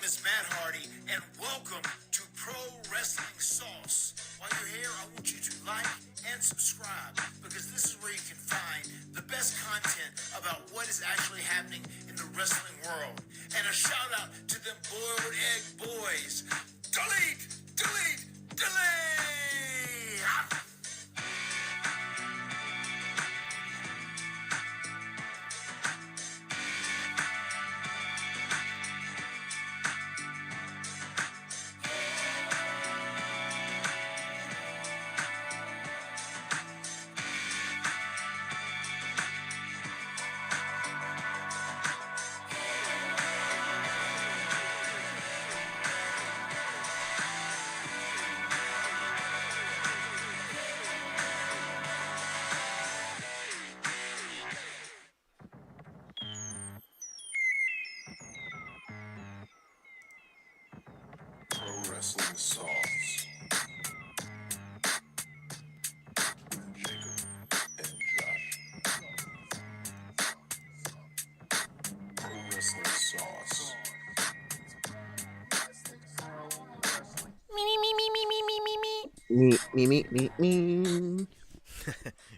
is Matt Hardy, and welcome to Pro Wrestling Sauce. While you're here, I want you to like and subscribe because this is where you can find the best content about what is actually happening in the wrestling world. And a shout out to them boiled egg boys. Delete, delete, delete! Pro Wrestling Sauce with Jacob and Josh. Pro Wrestling Sauce. Me, me, me, me, me, me, me, me. Me, me, me, me, me.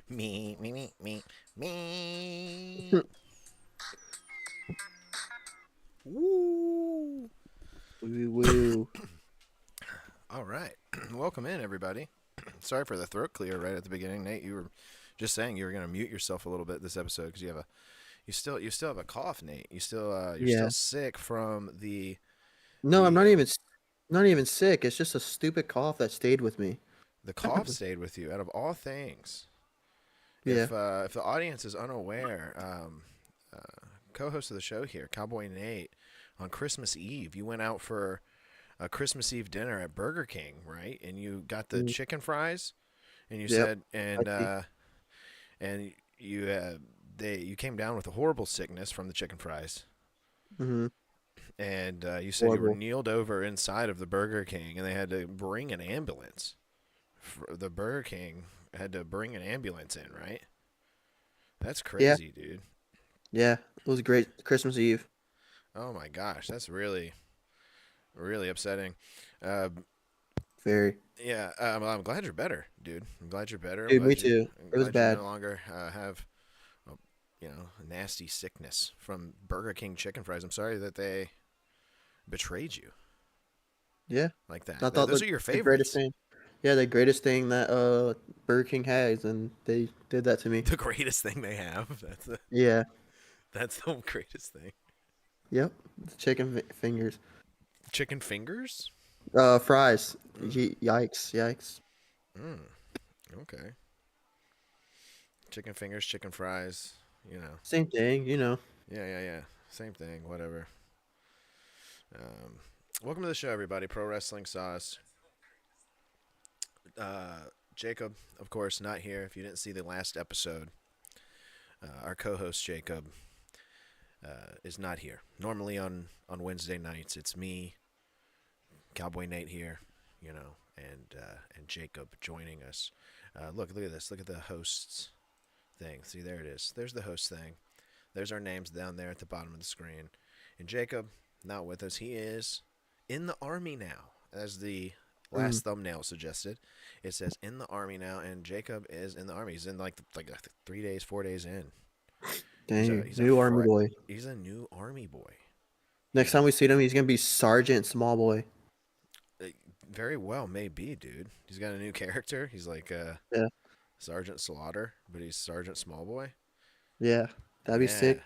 Me, me, me, me, me. Woo. Woo, woo. All right. Welcome in, everybody. Sorry for the throat clear right at the beginning, Nate. You were just saying you were going to mute yourself a little bit this episode because you still have a cough, Nate. You're still sick from the. No, I'm not even sick. It's just a stupid cough that stayed with me. The cough stayed with you out of all things. Yeah. If the audience is unaware, co-host of the show here, Cowboy Nate, on Christmas Eve, you went out for a Christmas Eve dinner at Burger King, right? And you got the chicken fries, and you said, and you came down with a horrible sickness from the chicken fries. Mm-hmm. And you said you were kneeled over inside of the Burger King, and they had to bring an ambulance. The Burger King had to bring an ambulance in, right? That's crazy, dude. Yeah, it was a great Christmas Eve. Oh my gosh, that's really, really upsetting. Very. Yeah, well, I'm glad you're better, dude. I'm glad you're better. Dude, me too. It was bad. You no longer have, a nasty sickness from Burger King chicken fries. I'm sorry that they betrayed you. Yeah. Like that. I thought Those are your the favorites. greatest thing. Yeah, the greatest thing that Burger King has, and they did that to me. The greatest thing they have. Yeah. That's the greatest thing. Yep. The chicken fingers. Chicken fingers? Fries. Yikes. Okay. Chicken fingers, chicken fries, Same thing, Yeah. Same thing, whatever. Welcome to the show, everybody. Pro Wrestling Sauce. Jacob, of course, not here. If you didn't see the last episode, our co-host Jacob is not here. Normally on Wednesday nights, it's me, Cowboy Nate here, and Jacob joining us. Look at this. Look at the hosts thing. See, there it is. There's the host thing. There's our names down there at the bottom of the screen. And Jacob, not with us. He is in the Army now, as the last thumbnail suggested. It says in the Army now, and Jacob is in the Army. He's in like 3 days, 4 days in. Dang, new Army boy. He's a new Army boy. Next time we see him, he's going to be Sergeant Small Boy. Very well, maybe, dude. He's got a new character. He's like Sergeant Slaughter, but he's Sergeant Small Boy. Yeah, that'd be sick.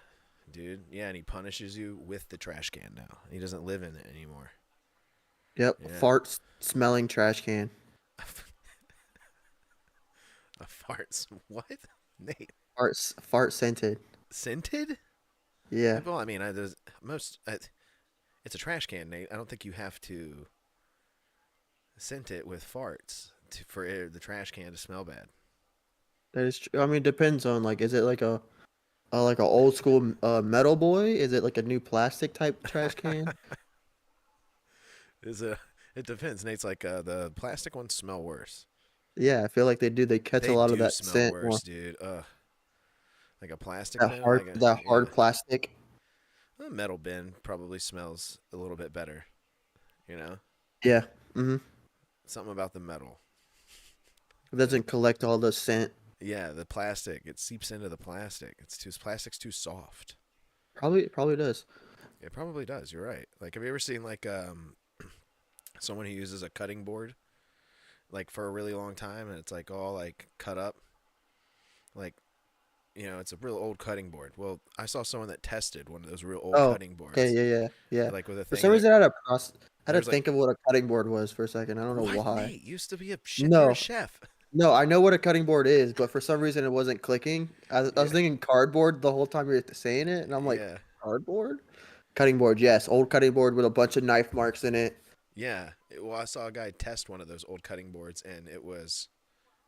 Dude. Yeah, and he punishes you with the trash can now. He doesn't live in it anymore. Yep, Yeah. fart smelling trash can. A fart? What? Nate? Fart scented. Scented? Yeah. Well, I mean, it's a trash can, Nate. I don't think you have to scent it with farts for the trash can to smell bad. That is true. I mean, it depends on is it like a old school metal boy? Is it like a new plastic type trash can? It depends. Nate's like the plastic ones smell worse. Yeah, I feel like they do. They catch a lot of that smell scent worse, more. dude. Like a plastic That bin, hard plastic. A metal bin probably smells a little bit better. You know, Yeah. Mm-hmm. something about the metal. It doesn't collect all the scent. Yeah, the plastic. It seeps into the plastic. Plastic's too soft. Probably does. It probably does. You're right. Like, have you ever seen like someone who uses a cutting board like for a really long time and it's like all like cut up, like it's a real old cutting board. Well, I saw someone that tested one of those real old Oh, cutting okay, boards, yeah. like with a For thing, some and reason, I had to there's like, think of what a cutting board was for a second. I don't know what, why. Nate? Used to be a chef. You're a No, chef. no, I know what a cutting board is, but for some reason it wasn't clicking. I was Yeah, thinking cardboard the whole time you were saying it, and I'm like, yeah, cardboard? Cutting board, yes, old cutting board with a bunch of knife marks in it. yeah. Well, I saw a guy test one of those old cutting boards, and it was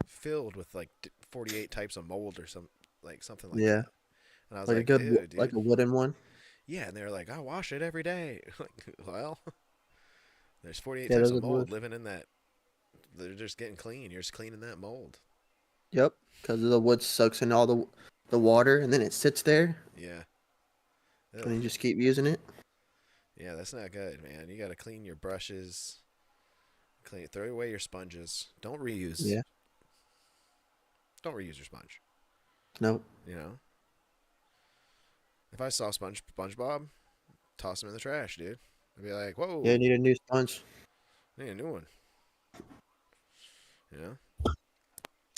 filled with like 48 types of mold or something like Yeah, that. And I was like a like, good, like dude. a wooden one. Yeah, and they were like, I wash it every day. Like, well, there's 48 Yeah, types those of are mold wood. living in that. They're just getting clean. You're just cleaning that mold. Yep, because the wood sucks in all the water, and then it sits there, Yeah. Ugh. and you just keep using it. Yeah, that's not good, man. You got to clean your brushes. Throw away your sponges. Don't reuse. Yeah, Don't reuse your sponge. nope. You know. If I saw SpongeBob, toss him in the trash, dude. I'd be like, Yeah, whoa, you need a new sponge. I need a new one. You know.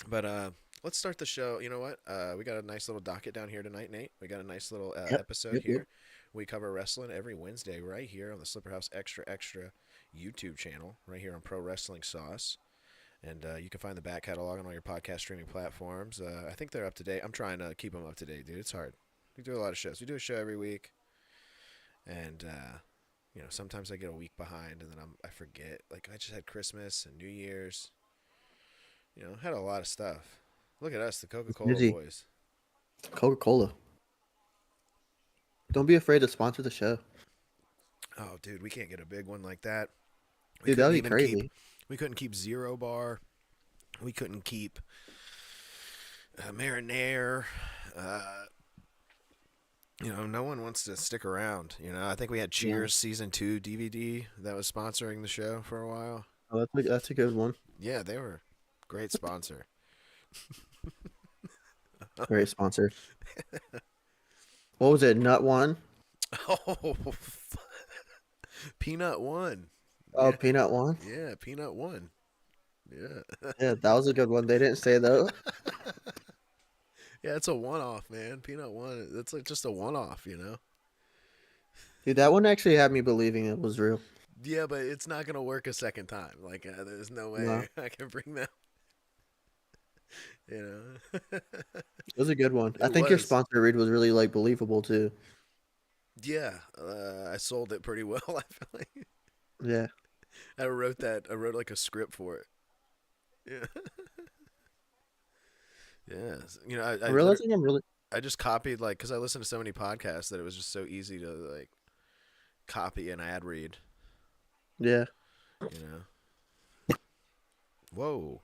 But let's start the show. You know what? We got a nice little docket down here tonight, Nate. We got a nice little Yep, episode yep, yep. here. We cover wrestling every Wednesday right here on the Slipper House Extra YouTube channel, right here on Pro Wrestling Sauce. And you can find the back catalog on all your podcast streaming platforms. I think they're up to date. I'm trying to keep them up to date, dude. It's hard. We do a lot of shows. We do a show every week, and sometimes I get a week behind, and then I forget. Like I just had Christmas and New Year's. Had a lot of stuff. Look at us, the It's Coca-Cola busy. boys. Coca-Cola. Don't be afraid to sponsor the show. Oh, dude, we can't get a big one like that. We Dude, that couldn't would be even crazy. we couldn't keep Zero Bar. We couldn't keep Marinair. No one wants to stick around. I think we had Yeah. Cheers Season 2 DVD that was sponsoring the show for a while. Oh, that's a good one. Yeah, they were a great sponsor. Great sponsor. What was it? Nut One? Oh, Peanut One. Oh, Yeah, Peanut One? yeah, Peanut One. Yeah. Yeah, that was a good one. They didn't say though. Yeah, it's a one-off, man. Peanut One. It's like just a one-off. Dude, that one actually had me believing it was real. Yeah, but it's not gonna work a second time. Like, there's no way No. I can bring that. You know. It was a good one. I It think your was. sponsor read was really like believable too. Yeah, I sold it pretty well. I feel like Yeah. I wrote like a script for it. Yeah. Yeah. I'm realizing I'm really I just copied because I listened to so many podcasts that it was just so easy to like copy an ad read. yeah. You know. Whoa.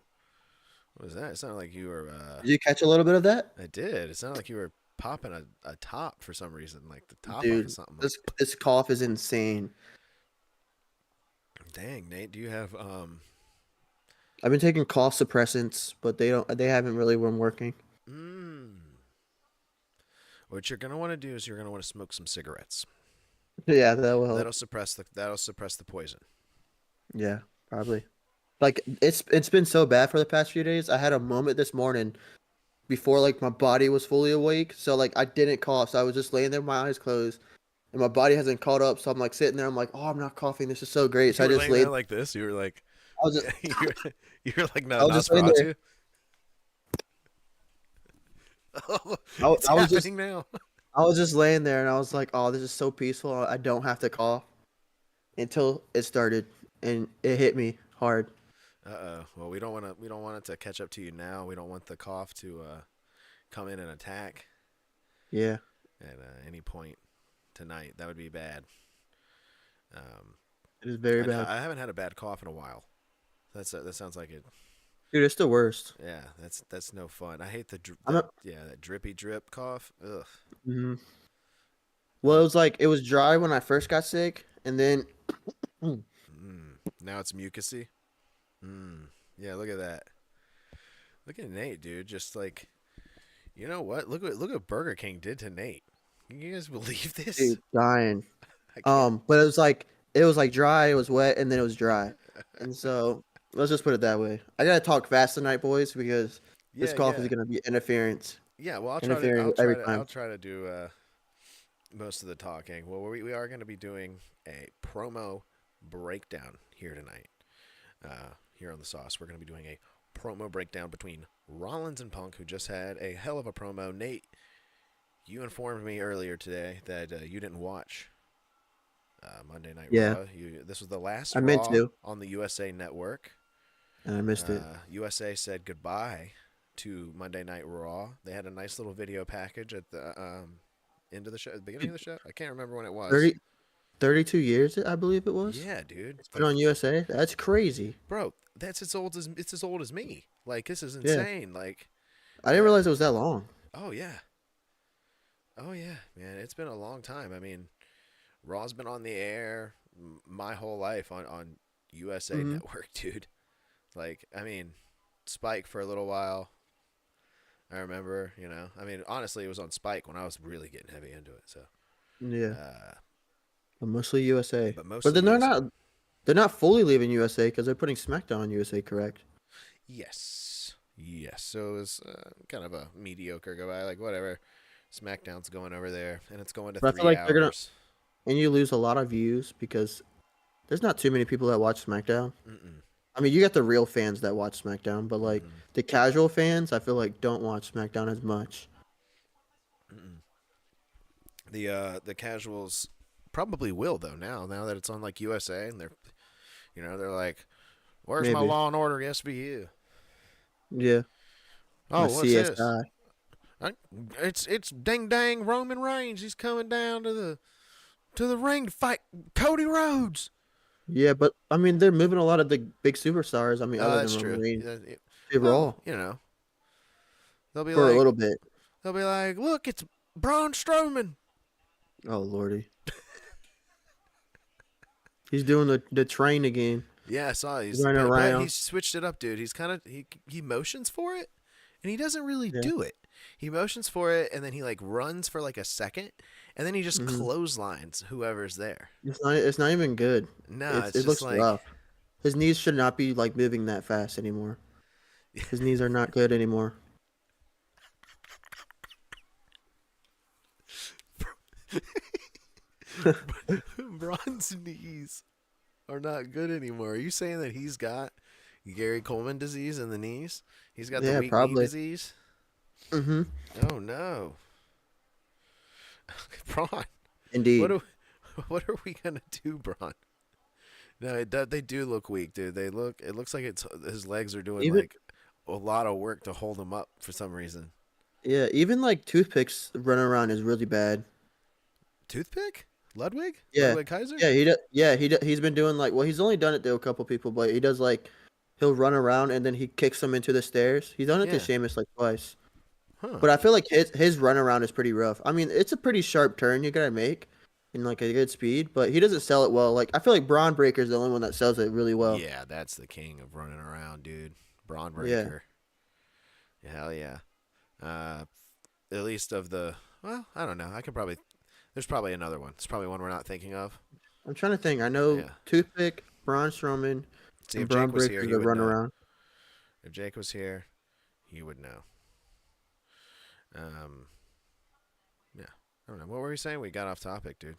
What was that? It sounded like you were. Did you catch a little bit of that? I did. It sounded like you were popping a top for some reason, like the top off of Dude, something. this cough is insane. Dang, Nate, do you have I've been taking cough suppressants, but they haven't really been working. mm, what you're gonna want to do is you're gonna want to smoke some cigarettes. Yeah, that will help. That'll suppress the poison. Yeah, probably. Like it's been so bad for the past few days. I had a moment this morning before like my body was fully awake, so like I didn't cough. So I was just laying there with my eyes closed, and my body hasn't caught up. So I'm like sitting there. I'm like, oh, I'm not coughing. This is so great. So You I were just laying laid. there like this. You were like, I was just, you're like I was just laying there. Nosferatu. Oh, I, it's I was just happening now. I was just laying there, and I was like, oh, this is so peaceful. I don't have to cough until it started, and it hit me hard. Uh-oh. Well, we don't want it to catch up to you now. We don't want the cough to come in and attack Yeah, at any point tonight. That would be bad. it is very I know, bad. I haven't had a bad cough in a while. That sounds like it. Dude, it's the worst. Yeah, that's no fun. I hate I'm not. that drippy drip cough. Ugh. Mhm. Well, it was like it was dry when I first got sick, and then Mm. Now it's mucusy. Yeah, look at that. Look at Nate, dude. Just like, you know what? Look what Burger King did to Nate. Can you guys believe this? Dude, dying. I can't. But it was like dry, it was wet, and then it was dry. And so let's just put it that way. I gotta talk fast tonight, boys, because this Yeah, cough is yeah, gonna be interference. yeah. Well, Interfering every I'll time. try to do most of the talking. Well, we are going to be doing a promo breakdown here tonight. Here on the Sauce, we're going to be doing a promo breakdown between Rollins and Punk, who just had a hell of a promo. Nate, you informed me earlier today that you didn't watch Monday Night Yeah, Raw. This was the last I meant Raw to, on the USA Network. and I missed it. USA said goodbye to Monday Night Raw. They had a nice little video package at the end of the show, at the beginning of the show. I can't remember when it was. 30, 32 years, I believe it was. Yeah, dude. It's been on USA. That's crazy. Bro, that's as old as me. Like, this is Yeah, insane. Like, I didn't realize it was that long. oh yeah, oh yeah, man. It's been a long time. I mean, Raw's been on the air my whole life on USA Hmm. Network, dude. Like, I mean, Spike for a little while. I remember, I mean, honestly, it was on Spike when I was really getting heavy into it. So, Yeah, uh, but mostly USA. but But mostly then USA. they're not fully leaving USA because they're putting SmackDown on USA, correct? Yes, yes. So it was kind of a mediocre go by. Like, whatever. SmackDown's going over there, and it's going to But I feel 3 like they're gonna, hours. and you lose a lot of views because there's not too many people that watch SmackDown. Mm-mm, I mean, you got the real fans that watch SmackDown, but like mm-mm, the casual fans, I feel like don't watch SmackDown as much. mm-mm. The casuals probably will though now that it's on like USA, and they're like, where's my Maybe. Law and Order SVU? Yeah. My Oh, what's this? CSI. It's ding dang Roman Reigns. He's coming down to the ring to fight Cody Rhodes. Yeah, but I mean, they're moving a lot of the big superstars. I mean, Oh, other than that's Roman true. Reigns, to Well, Raw they'll be for a like, little bit. look, it's Braun Strowman. Oh lordy, he's doing the train again. Yeah, I saw. He's running But he around. switched it up, dude. He's kind of he motions for it, and he doesn't really Yeah. do it. He motions for it, and then he like runs for like a second, and then he just Hmm. clotheslines whoever's there. It's not even good. No, it's It just looks like rough. His knees should not be like moving that fast anymore. His knees are not good anymore. Braun's knees are not good anymore. Are you saying that he's got Gary Coleman disease in the knees? He's got the Yeah, weak knee probably. disease? Hmm. Oh no. Braun, what Indeed. are what are we gonna do, Braun? No, they do look weak, dude. It looks like his legs are doing Even like a lot of work to hold him up for some reason. yeah, even like toothpicks running around is really bad. Toothpick? Ludwig? Yeah, Ludwig Kaiser? yeah, he does. Yeah, he's been doing like he's only done it to a couple people, but he does like he'll run around and then he kicks them into the stairs. He's done it to Yeah. Sheamus like twice. Huh. But I feel like his run around is pretty rough. I mean, it's a pretty sharp turn you gotta make in like a good speed, but he doesn't sell it well. Like I feel like Braun Breaker's the only one that sells it really well. Yeah, that's the king of running around, dude. Braun Yeah. Breaker. Hell yeah. At least of the I don't know. There's probably another one. There's probably one we're not thinking of. I'm trying to think. I know Yeah. Toothpick, Braun Strowman, See, and if Braun Jake was Breaker here, he that would run know. around. If Jake was here, he would know. Yeah. I don't know. What were we saying? We got off topic, dude.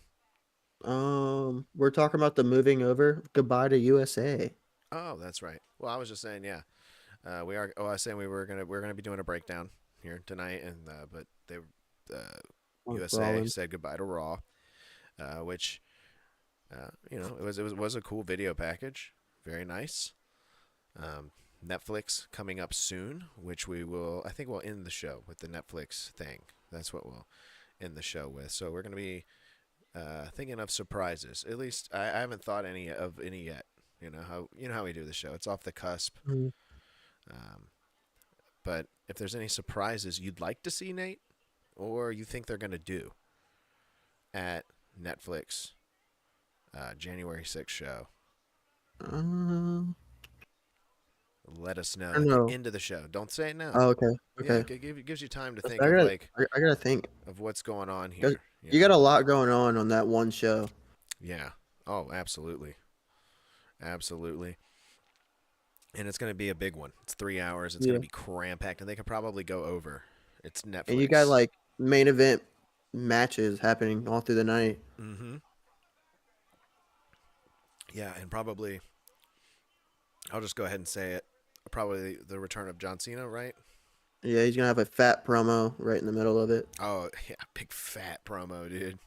We're talking about the moving over. Goodbye to USA. Oh, that's right. Well, I was just saying, yeah. We are. Oh, I was saying we're gonna be doing a breakdown here tonight, and but they USA Rollins. said goodbye to Raw, which it was a cool video package, very nice. Netflix coming up soon, which I think we'll end the show with the Netflix thing. That's what we'll end the show with. So we're gonna be thinking of surprises. At least I haven't thought any yet. You know how we do the show. It's off the cusp. Mhm. But if there's any surprises you'd like to see, Nate, or you think they're gonna do at Netflix January 6th show, Uh, Let us know I don't at the know. end of the show. Don't say it now. Oh, okay. Yeah, Okay. it gives you time to I think of gotta, like I gotta think. of what's going on 'Cause here. You you got know? a lot going on that one show. Yeah. Oh, absolutely, absolutely. And it's going to be a big one. It's 3 hours. It's going Yeah. to be cram packed, and they could probably go over. It's And you got Netflix. like main event matches happening all through the night. Mm-hmm. Yeah, and probably I'll just go ahead and say it. Probably the return of John Cena, right? Yeah, he's gonna have a fat promo right in the middle of it. Oh yeah, big fat promo, dude.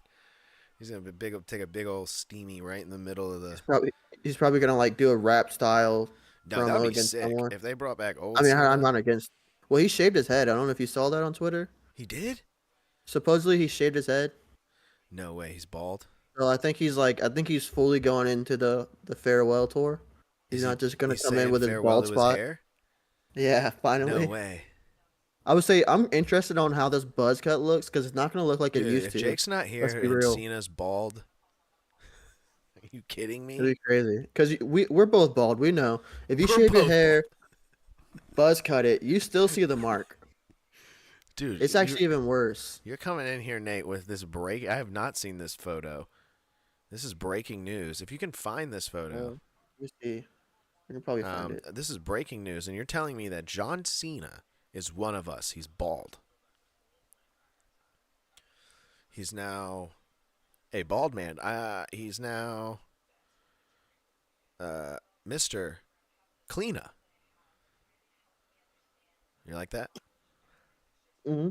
He's gonna be take a big old steamy right in the middle of the. He's probably he's probably gonna like do a rap style No, that would promo be against sick someone. if they brought back I old mean, I'm Cena. not against. Well, he shaved his head. I don't know if you saw that on Twitter. He did? Supposedly he shaved his head. No way, he's bald. So I think he's fully going into the farewell tour. He's Is he? not just gonna He's come in saying with his farewell bald to his spot. hair? Yeah, No finally. way, I would say I'm interested on how this buzz cut looks because it's not gonna look like it dude. used If to. Jake's not here Let's be and real. Cena's bald, are you kidding It'd me? be crazy because we're both bald. We know if you We're shave your both bald, hair, buzz cut it, you still see the mark. dude. It's actually even worse. You're coming in here, Nate, with this break. I have not seen this photo. This is breaking news. If you can find this photo, Let me see. I can probably find it. this is breaking news, and you're telling me that John Cena is one of us. He's bald. He's now a bald man. He's now Mr. Cleena. You like that? Mm-hmm.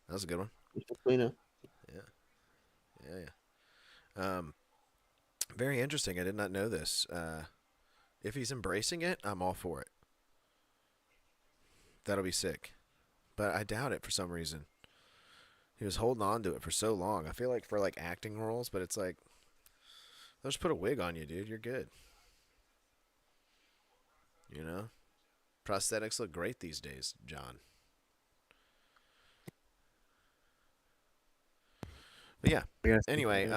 That was a good one. Cleaner. Yeah, yeah. Very interesting. I did not know this. If he's embracing it, I'm all for it. That'll be sick. But I doubt it for some reason. He was holding on to it for so long. I feel like for like acting roles, but it's like they'll just put a wig on you, dude. You're good. You know? Prosthetics look great these days, John. But yeah. Yes. Anyway,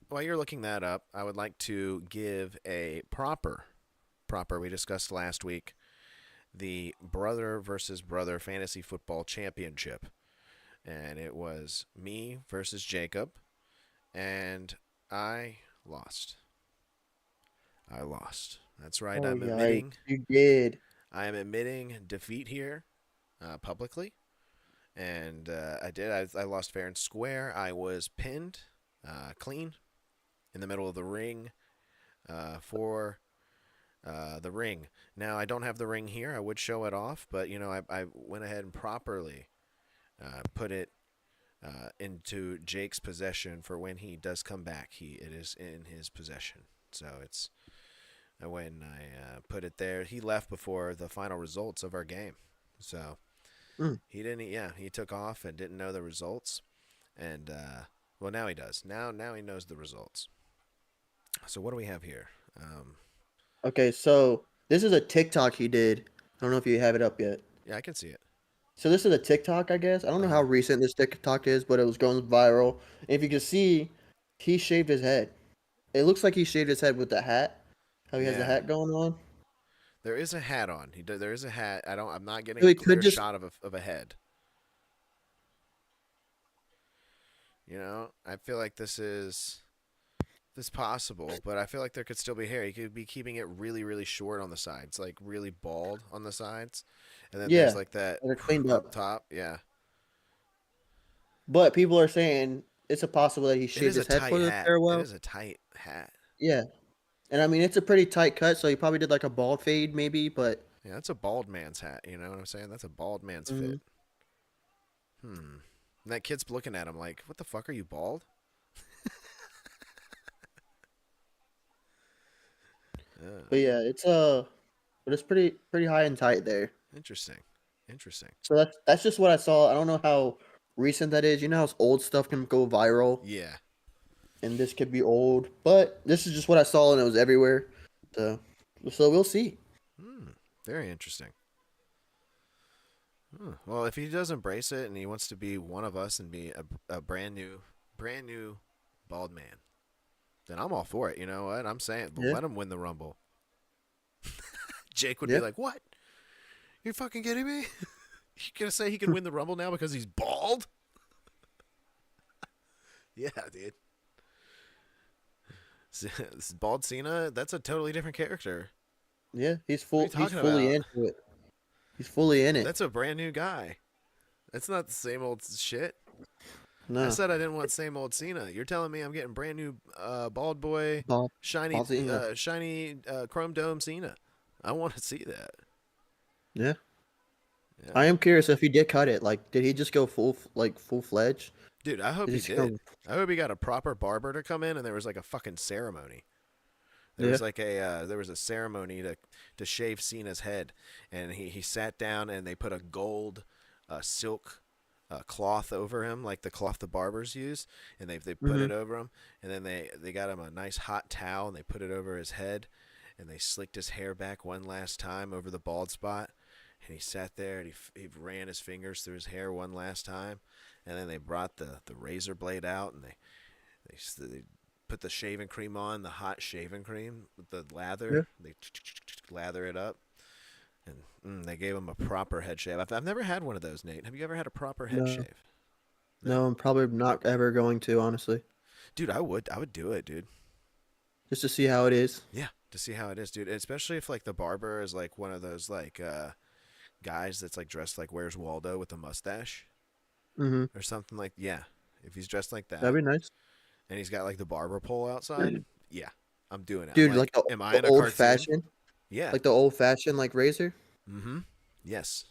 while you're looking that up, I would like to give a proper we discussed last week, the brother versus brother fantasy football championship. And it was me versus Jacob, and I lost. I lost. That's right. Oh yeah, you did. I am admitting defeat here, publicly, and I did. I lost fair and square. I was pinned, clean, in the middle of the ring, for the ring. Now I don't have the ring here. I would show it off, but you know I went ahead and properly put it into Jake's possession for when he does come back. It is in his possession. So it's when I put it there. He left before the final results of our game, so he didn't. Yeah, he took off and didn't know the results, and well now he does. Now he knows the results. So what do we have here? Okay, so this is a TikTok he did. I don't know if you have it up yet. Yeah, I can see it. So this is a TikTok, I guess. I don't know how recent this TikTok is, but it was going viral. And if you can see, he shaved his head. It looks like he shaved his head with the hat. How he has the Yeah. hat going on. There is a hat on. There is a hat. I'm not getting So a he could clear just shot of a head. You know, I feel like this is possible, but I feel like there could still be hair. He could be keeping it really, really short on the sides, like really bald on the sides, and then there's yeah, like that they're cleaned up up. top. Yeah, But people are saying it's a possible that he it shaved is a his head tight for the hat. It farewell. is a tight hat. Yeah. And I mean it's a pretty tight cut, so he probably did like a bald fade maybe, but Yeah, that's a bald man's hat. You know what I'm saying? That's a bald man's Mhm. fit. And that kid's looking at him like, "What the fuck? Are you bald?" but yeah, but it's pretty high and tight there. Interesting. Interesting. So that's just what I saw. I don't know how recent that is. You know how old stuff can go viral, Yeah. and this could be old, but this is just what I saw, and it was everywhere. So, so we'll see. Very interesting. Well, if he does embrace it and he wants to be one of us and be a brand new bald man, then I'm all for it. You know what I'm saying? Yeah. Let him win the Rumble. Jake would Yeah. be like, "What? You fucking kidding me? You gonna say he can win the Rumble now because he's bald?" Yeah, dude. This bald Cena, that's a totally different character. Yeah, he's What are you full. He's talking fully about? into it. He's fully in it. That's a brand new guy. That's not the same old shit. I No, said I didn't want same old Cena. You're telling me I'm getting brand new bald boy, ball, shiny, Ballsina. shiny chrome dome Cena. I want to see that. Yeah, Yeah, I am curious if he did cut it. Like, did he just go full fledged? dude. I hope Did he he just did. go? I hope he got a proper barber to come in, and there was like a fucking ceremony. There Yeah. was like there was a ceremony to shave Cena's head, and he sat down and they put a gold silk cloth over him, like the cloth the barbers use, and they put Mm-hmm. it over him, and then they got him a nice hot towel and they put it over his head, and they slicked his hair back one last time over the bald spot, and he sat there and he ran his fingers through his hair one last time, and then they brought the razor blade out and they put the shaving cream on, the hot shaving cream with the Yeah. lather. They lather it up, and they gave him a proper head shave. I've never had one of those, Nate. Have you ever had a proper head No, shave? No, no, I'm probably not ever going to, honestly, dude. I would do it, dude. just to see how it is. Yeah, to see how it is, dude. Especially if like the barber is like one of those like guys that's like dressed like Where's Waldo with a mustache Mm-hmm. or something like. Yeah, if he's dressed like That'd that be nice, and he's got like the barber pole outside, yeah, I'm doing it. I'm dude. like, Like the, am I the in a old cartoon? fashioned, Yeah. like the old fashioned like razor, Mm-hmm. Yes.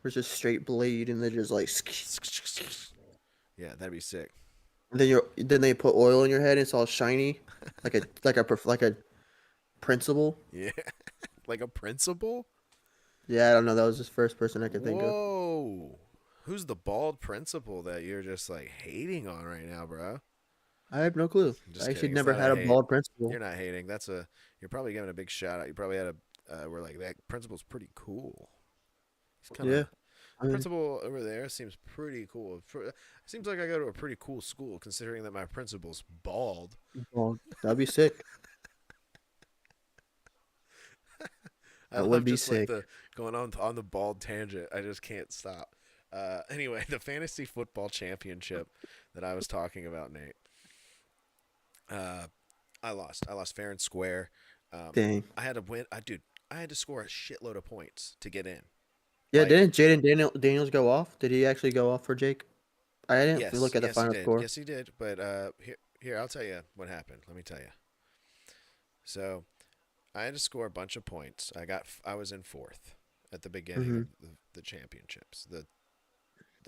where it's just straight blade, and they're just like, Yeah, that'd be sick. and then they put oil in your head, and it's all shiny, like a principal. Yeah. Like a principal? Yeah, I don't know. That was the first person I could think of. Whoa. Who's the bald principal that you're just like hating on right now, bro? I have no clue. I'm I just actually kidding. It's never not a had a hate. bald principal. You're not hating. You're probably giving a big shout out. You probably had we're like, that principal's pretty cool. He's kind of, Yeah, I mean, principal over there seems pretty cool. Seems like I go to a pretty cool school considering that my principal's bald. bald. That'd be sick. I That love would be just like sick. the going on the bald tangent. I just can't stop. Anyway, the fantasy football championship that I was talking about, Nate. I lost. I lost fair and square. Dang. I had to win. I had to score a shitload of points to get in. Yeah, Like, didn't Daniels go off? Did he actually go off for Jake? I didn't yes, look at the yes, he final did. score. Yes, he did. But here, I'll tell you what happened. Let me tell you. So, I had to score a bunch of points. I was in fourth at the beginning Mm-hmm. of the championships, the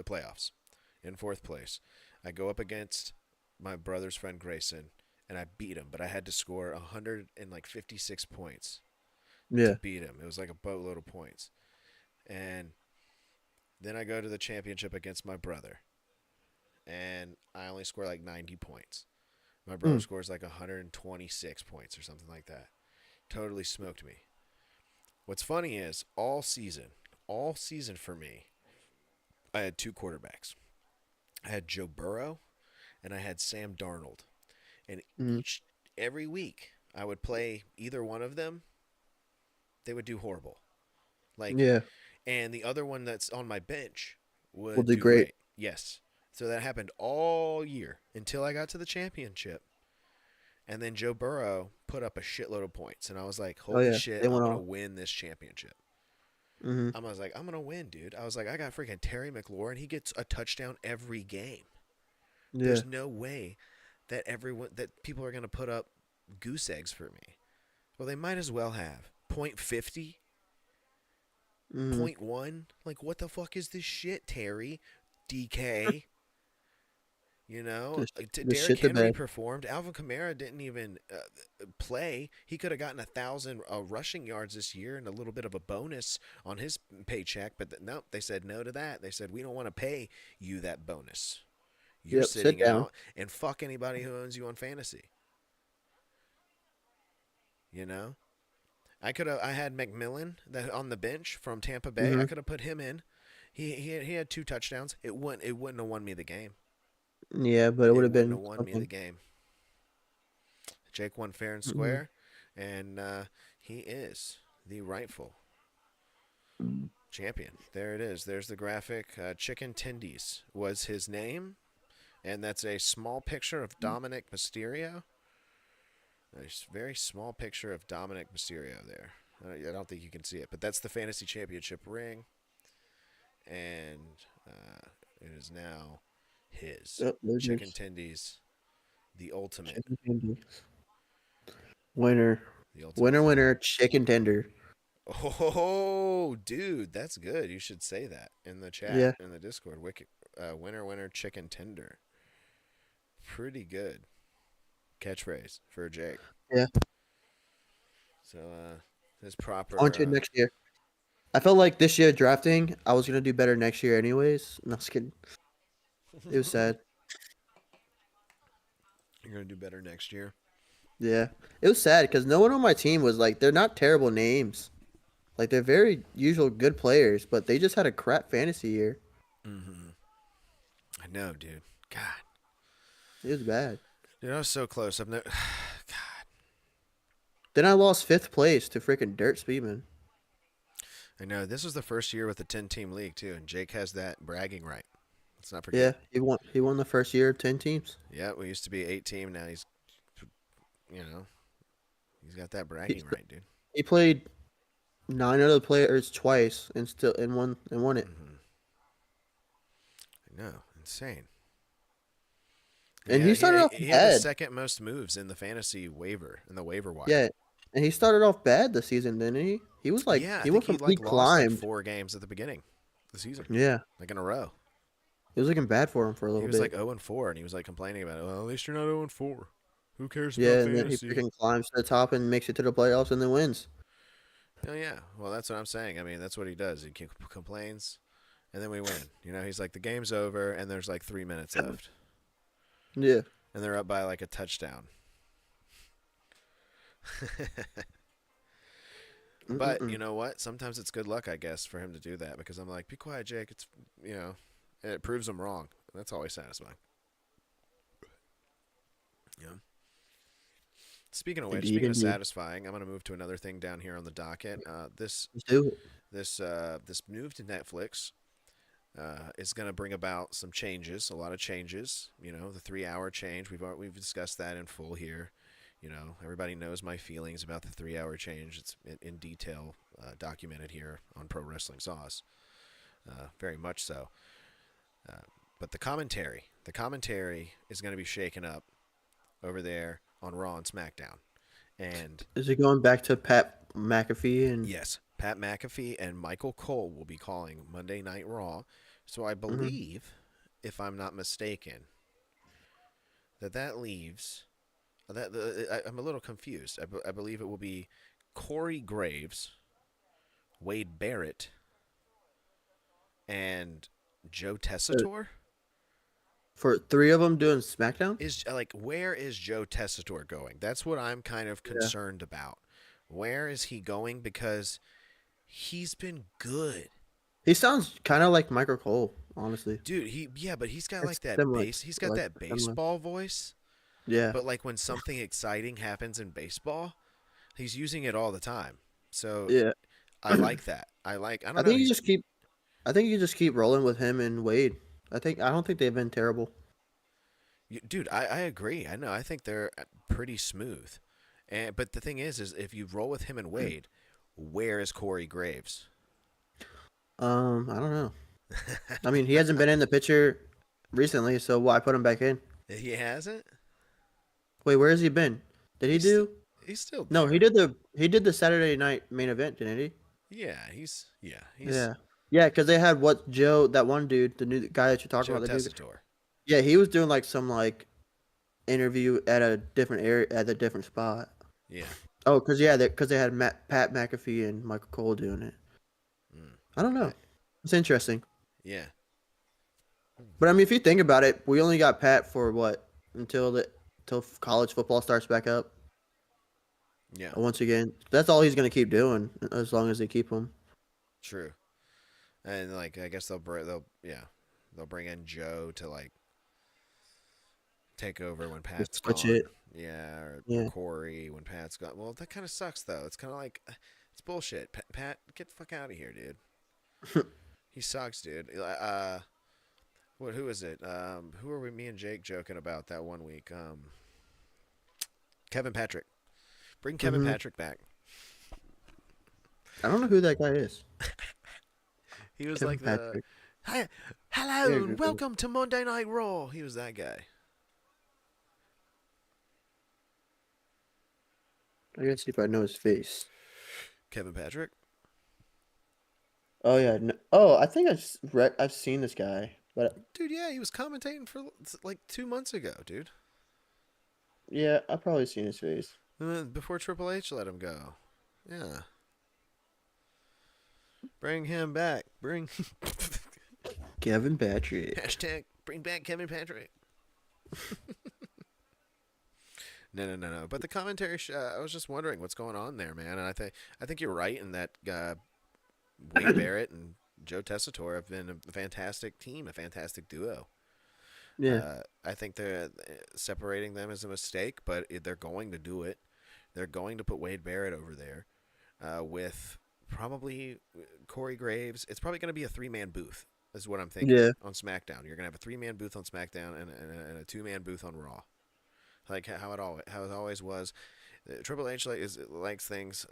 playoffs, in fourth place. I go up against my brother's friend Grayson, and I beat him. But I had to score 156 points to Yeah. beat him. It was like a boatload of points. And then I go to the championship against my brother, and I only score like 90 points. My brother scores like 126 points or something like that. Totally smoked me. What's funny is all season for me, I had two quarterbacks. I had Joe Burrow and I had Sam Darnold. And Mm-hmm. every week I would play either one of them, they would do horrible. Like, Yeah. and the other one that's on my bench Will would do do great. great. Yes. So that happened all year until I got to the championship. And then Joe Burrow put up a shitload of points. And I was like, Oh holy yeah. shit, They I'm went going to off. win this championship. Mm-hmm. I was like, I'm going to win, dude. I was like, I got freaking Terry McLaurin. He gets a touchdown every game. Yeah. There's no way that people are going to put up goose eggs for me. Well, they might as well have. Point 50? Mm-hmm. 0.1? Like, what the fuck is this shit, Terry? DK? You know, The Derrick shit the Henry bed. performed. Alvin Kamara didn't even play. He could have gotten 1,000 rushing yards this year and a little bit of a bonus on his paycheck. But nope, they said no to that. They said, we don't want to pay you that bonus. You're Yep. Sit sitting down. out, and fuck anybody who owns you on fantasy. You know, I had McMillan that on the bench from Tampa Bay. Mm-hmm. I could have put him in. He had 2 touchdowns. It wouldn't have won me the game. Yeah, but it would have wouldn't been have won me the something. game. Jake won fair and Mm-hmm. square, and he is the rightful champion. There it is. There's the graphic. Chicken Tendies was his name, and that's a small picture of Dominic Mysterio. A very small picture of Dominic Mysterio there. I don't think you can see it, but that's the Fantasy Championship ring, and it is now his. Yep, there it Chicken is. Tendies, the ultimate. Chicken tender. Winner. The ultimate. Winner, winner, chicken tender. Oh, dude, that's good. You should say that in the chat, Yeah. in the Discord. Winner, winner, chicken tender. Pretty good catchphrase for Jake. Yeah. So, his proper. On to next year. I felt like this year drafting, I was gonna do better next year anyways. No, just kidding. It was sad. You're gonna do better next year. Yeah. It was sad because no one on my team was like, they're not terrible names. Like, they're very usual good players, but they just had a crap fantasy year. Mm-hmm. I know, dude. God. It was bad. Dude, I was so close. God. Then I lost 5th place to freaking Dirt Speedman. I know. This was the first year with the 10-team league, too, and Jake has that bragging right. Let's not Yeah, forget. he won the first year of 10 teams. Yeah, we used to be 8-team. Now he's got that bragging right, dude. He played 9 other players twice and won it. Mm-hmm. I know. Insane. And he started off he had the bad. second most moves in the fantasy waiver, in the waiver wire. Yeah. And he started off bad this season, didn't he? He was like, yeah, he went from he lost climbed. 4 games at the beginning of the season. Yeah. Like in a row. It was looking bad for him for a He little was bit. like 0-4, and he was like complaining about it. Well, at least you're not 0-4. Who cares Yeah, about and then he fantasy? freaking climbs to the top and makes it to the playoffs and then wins. Oh, yeah. Well, that's what I'm saying. I mean, that's what he does. He complains, and then we win. He's like, the game's over, and there's like 3 minutes left. Yeah. And they're up by like a touchdown. But you know what? Sometimes it's good luck, I guess, for him to do that, because I'm like, be quiet, Jake. It's, and it proves him wrong. That's always satisfying. Yeah. Speaking of which, speaking of satisfying, I'm going to move to another thing down here on the docket. This move to Netflix is going to bring about some changes, a lot of changes. The 3-hour change. We've discussed that in full here. Everybody knows my feelings about the 3-hour change. It's in detail documented here on Pro Wrestling Sauce. Very much so. But the commentary is going to be shaken up over there on Raw and SmackDown. And is it going back to Pat McAfee? And yes, Pat McAfee and Michael Cole will be calling Monday Night Raw. So I believe, if I'm not mistaken, that leaves... I'm a little confused. I believe it will be Corey Graves, Wade Barrett, and Joe Tessitore. For 3 of them doing SmackDown? Where is Joe Tessitore going? That's what I'm kind of concerned about. Where is he going? Because he's been good. He sounds kind of like Michael Cole, honestly. Dude, but he's got like that similar. bass. He's got that baseball voice. Yeah. But like when something exciting happens in baseball, he's using it all the time. So yeah, I like that. I don't know. I think you just keep rolling with him and Wade. I don't think they've been terrible. Dude, I agree. I know. I think they're pretty smooth. But the thing is if you roll with him and Wade, where is Corey Graves? I don't know. I mean, he hasn't been in the picture recently, so why put him back in? He hasn't? Wait, where has he been? Did he do? He's still No, there. he did the Saturday night main event, didn't he? Yeah, Yeah, because they had Joe, that one dude, the new guy that you're talking Joe about, Tessitore. Yeah, he was doing like some interview at a different area at a different spot. Yeah. Oh, because they had Pat McAfee and Michael Cole doing it. I don't know. It's interesting. Yeah. But I mean, if you think about it, we only got Pat for what until college football starts back up. Yeah. Once again, that's all he's gonna keep doing as long as they keep him. True. And I guess they'll bring in Joe to take over when Just Pat's switch gone. it. Yeah, or Yeah. Corey when Pat's gone. Well, that kind of sucks though. It's kind of like it's bullshit. Pat, get the fuck out of here, dude. He sucks, dude. What? Who is it? Who are we? Me and Jake joking about that one week? Kevin Patrick. Bring Kevin Hmm. Patrick back. I don't know who that guy is. He was Kevin like the Patrick. hi, Yeah, hello and welcome to Monday Night Raw. He was that guy. I gotta see if I know his face. Kevin Patrick. Oh yeah. No, oh, I think I've seen this guy, but Dude, yeah, he was commentating for like 2 months ago, dude. yeah, I've probably seen his face. And then before Triple H let him go. Yeah. Bring him back. Bring Kevin Patrick. hashtag bring back Kevin Patrick. No. But the commentary, I was just wondering what's going on there, man. And I think you're right in that Wade Barrett and Joe Tessitore have been a fantastic team, a fantastic duo. Yeah. I think they're separating them is a mistake, but they're going to do it. They're going to put Wade Barrett over there with probably Corey Graves. It's probably going to be a 3-man booth, is what I'm thinking, Yeah. on SmackDown. You're going to have a 3-man booth on SmackDown and a 2-man booth on Raw. Like how it always was. Triple H likes things.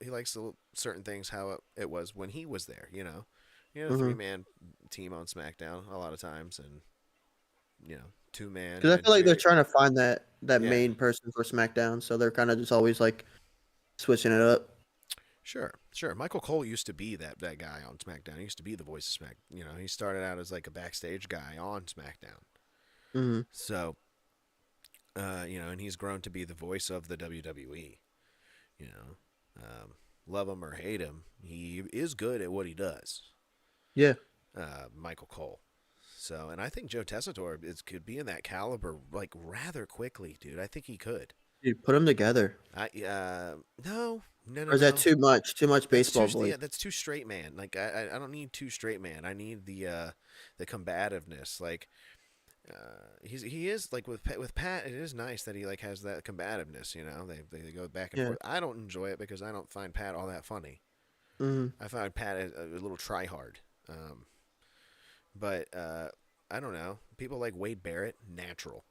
He likes certain things how it was when he was there. You know, a Mhm. 3-man team on SmackDown a lot of times, and 2-man. Because I feel like they're Jerry. trying to find that Yeah, main person for SmackDown, so they're kind of just always like switching it up. sure. Michael Cole used to be that guy on SmackDown. He used to be the voice of Smack. He started out as like a backstage guy on SmackDown. Hmm. So, and he's grown to be the voice of the WWE. You know, love him or hate him, he is good at what he does. Yeah. Michael Cole. So, and I think Joe Tessitore could be in that caliber like rather quickly, dude. I think he could. Dude, put them together. No. Or is that too much? Too much That's baseball too voice. yeah. That's too straight man. Like I don't need too straight man. I need the combativeness. Like he is like with Pat. It is nice that he like has that combativeness. They go back and Yeah. forth. I don't enjoy it because I don't find Pat all that funny. Hmm. I find Pat a little try hard. But I don't know. People like Wade Barrett, natural.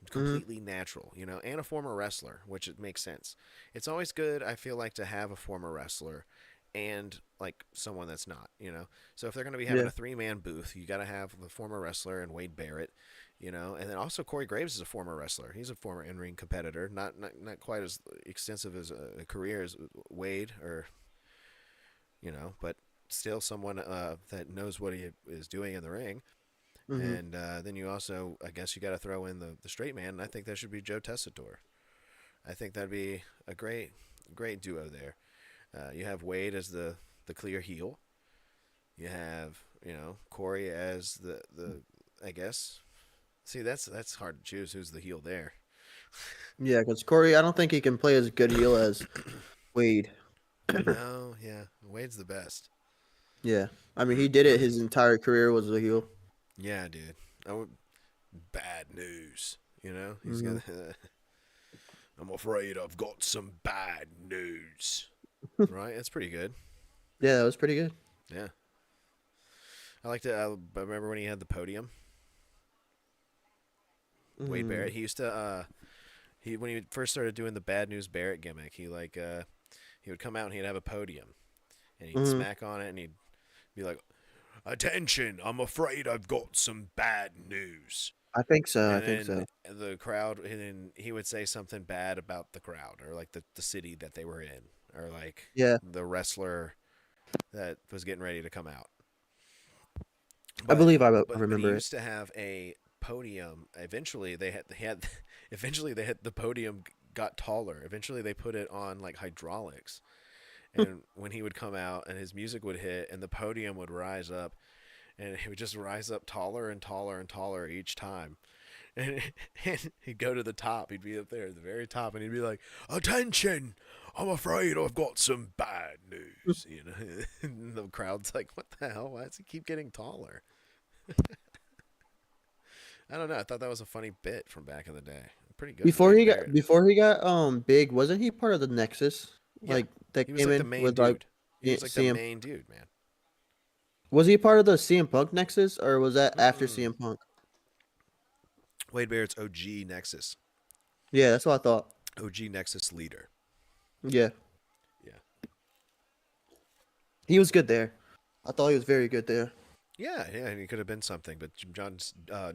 Completely natural, and a former wrestler, which it makes sense. It's always good, I feel like, to have a former wrestler and like someone that's not. So if they're going to be having Yeah. a 3-man booth, you got to have the former wrestler and Wade Barrett, and then also Corey Graves is a former wrestler. He's a former in-ring competitor, not quite as extensive as a career as Wade, or but still someone that knows what he is doing in the ring. Hmm. And then you also, I guess, you got to throw in the straight man, and I think that should be Joe Tessitore. I think that'd be a great duo there. You have Wade as the clear heel. You have Corey as the I guess. See, that's hard to choose who's the heel there. Yeah, because Corey, I don't think he can play as good heel as Wade. No, yeah, Wade's the best. Yeah. I mean, he did it. His entire career was a heel. Yeah, dude. Bad news. He's Hmm. got. I'm afraid I've got some bad news. Right? That's pretty good. Yeah, that was pretty good. Yeah. I like to. I remember when he had the podium. Wade Mm. Barrett. He used to. When he first started doing the Bad News Barrett gimmick, he would come out and he'd have a podium, and he'd Mhm. smack on it, and he'd be like, "Attention! I'm afraid I've got some bad news." I think so. I And think so. then the crowd, and then he would say something bad about the crowd, or like the city that they were in, or like Yeah. the wrestler that was getting ready to come out. I But believe I but he remember it. used to have a podium. Eventually, eventually they had the podium got taller. Eventually, they put it on like hydraulics, and when he would come out and his music would hit, and the podium would rise up, and it would just rise up taller and taller and taller each time. And he'd go to the top. He'd be up there at the very top, and he'd be like, "Attention! I'm afraid I've got some bad news." And the crowd's like, "What the hell? Why does he keep getting taller?" I don't know. I thought that was a funny bit from back in the day. Pretty good. Before Wade he got Barrett. big, wasn't he part of the Nexus? Yeah, Like that he was came like the in main with like dude. He was like the CM. main dude, man. Was he part of the CM Punk Nexus or was that after Mm-mm. CM Punk? Wade Barrett's OG Nexus. Yeah, that's what I thought. OG Nexus leader. Yeah, Yeah. he was good there. I thought he was very good there. Yeah, and he could have been something, but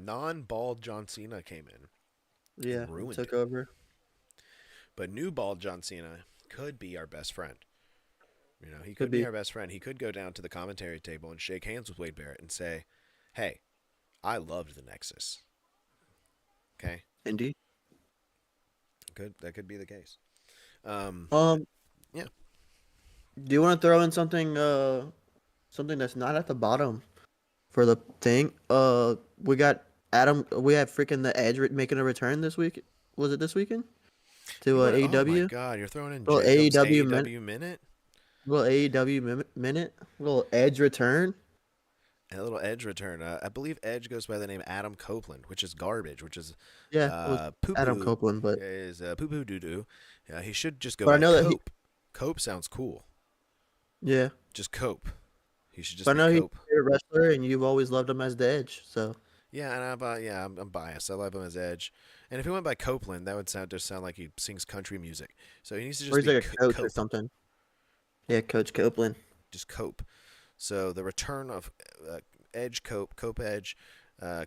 non-bald John Cena came in Yeah, and ruined took it. over. But new bald John Cena could be our best friend. You know, he Could could be be. our best friend. He could go down to the commentary table and shake hands with Wade Barrett and say, "Hey, I loved the Nexus." Okay, Indeed. that could be the case. Um, Um, yeah. do you want to throw in something that's not at the bottom for the thing? We got Adam. We have freaking the Edge making a return this week. Was it this weekend You to want? Oh my AEW? God, you're throwing in Little Jacob's AEW minute. AEW minute. Little AEW minute. Little Edge return. A little Edge return. I believe Edge goes by the name Adam Copeland, which is garbage, which is Yeah, it was poo Adam poo. Copeland, but Is poo poo doo doo. He should just go but I by know that he. Cope. Cope sounds cool. Yeah, Just Cope. He should just but I be know he's Cope. your favorite wrestler, and you've always loved him as the Edge. So Yeah, and I'm biased. I love him as Edge. And if he went by Copeland, that would sound like he sings country music. So he needs to or just he's be like a coach or Cope. something. Yeah, Coach Copeland. Just Cope. So the return of Edge Cope Edge.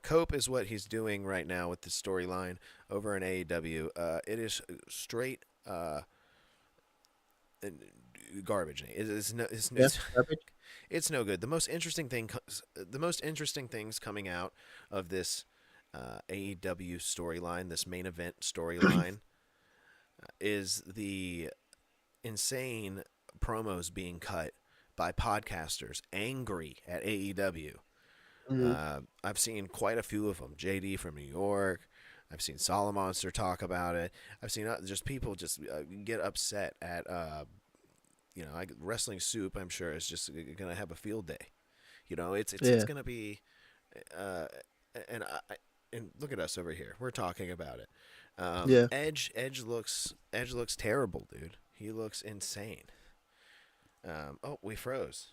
Cope is what he's doing right now with the storyline over in AEW. It is straight garbage. Yeah, garbage. It's no good. The most interesting things coming out of this AEW storyline, this main event storyline, is the insane promos being cut by podcasters angry at AEW. I've seen quite a few of them. JD from New York. I've seen Solomonster talk about it. I've seen just people just get upset at Wrestling Soup. I'm sure is just gonna have a field day. You know, it's Yeah, gonna be, uh, and look at us over here. We're talking about it. yeah. Edge looks terrible, dude. He looks insane. Oh, we froze.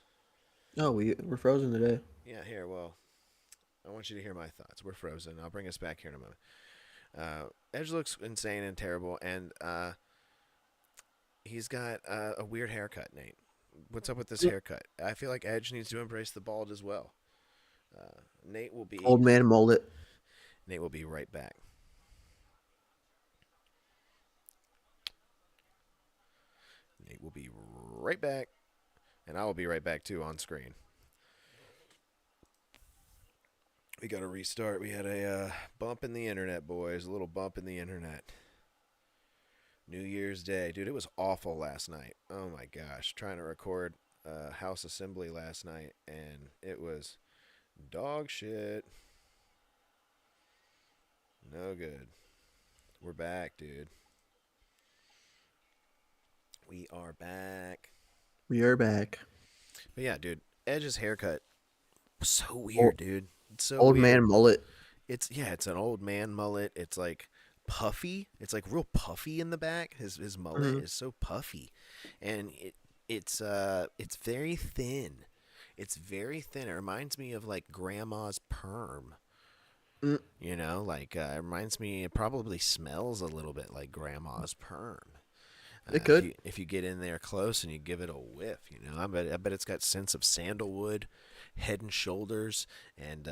Oh, we're frozen today. Yeah, here. Well, I want you to hear my thoughts. We're frozen. I'll bring us back here in a moment. Edge looks insane and terrible, and he's got a weird haircut, Nate. What's up with this haircut? I feel like Edge needs to embrace the bald as well. Nate will be Old man mullet. Nate will be right back. Nate will be right back, and I will be right back too on screen. We got to restart. We had a bump in the internet, boys. A little bump in the internet. New Year's Day. Dude, it was awful last night. Oh my gosh. Trying to record House Assembly last night, and it was dog shit. No good. We're back, dude. We are back. We are back. But yeah, dude, Edge's haircut was so weird, dude. It's so Old weird. man mullet. It's an old man mullet. It's like puffy. It's like real puffy in the back. His mullet is so puffy, and it's very thin. It's very thin. It reminds me of like grandma's perm. You know, like it reminds me. It probably smells a little bit like grandma's perm. It could. If you get in there close and you give it a whiff, you know, I bet it's got scents of sandalwood, Head and Shoulders, and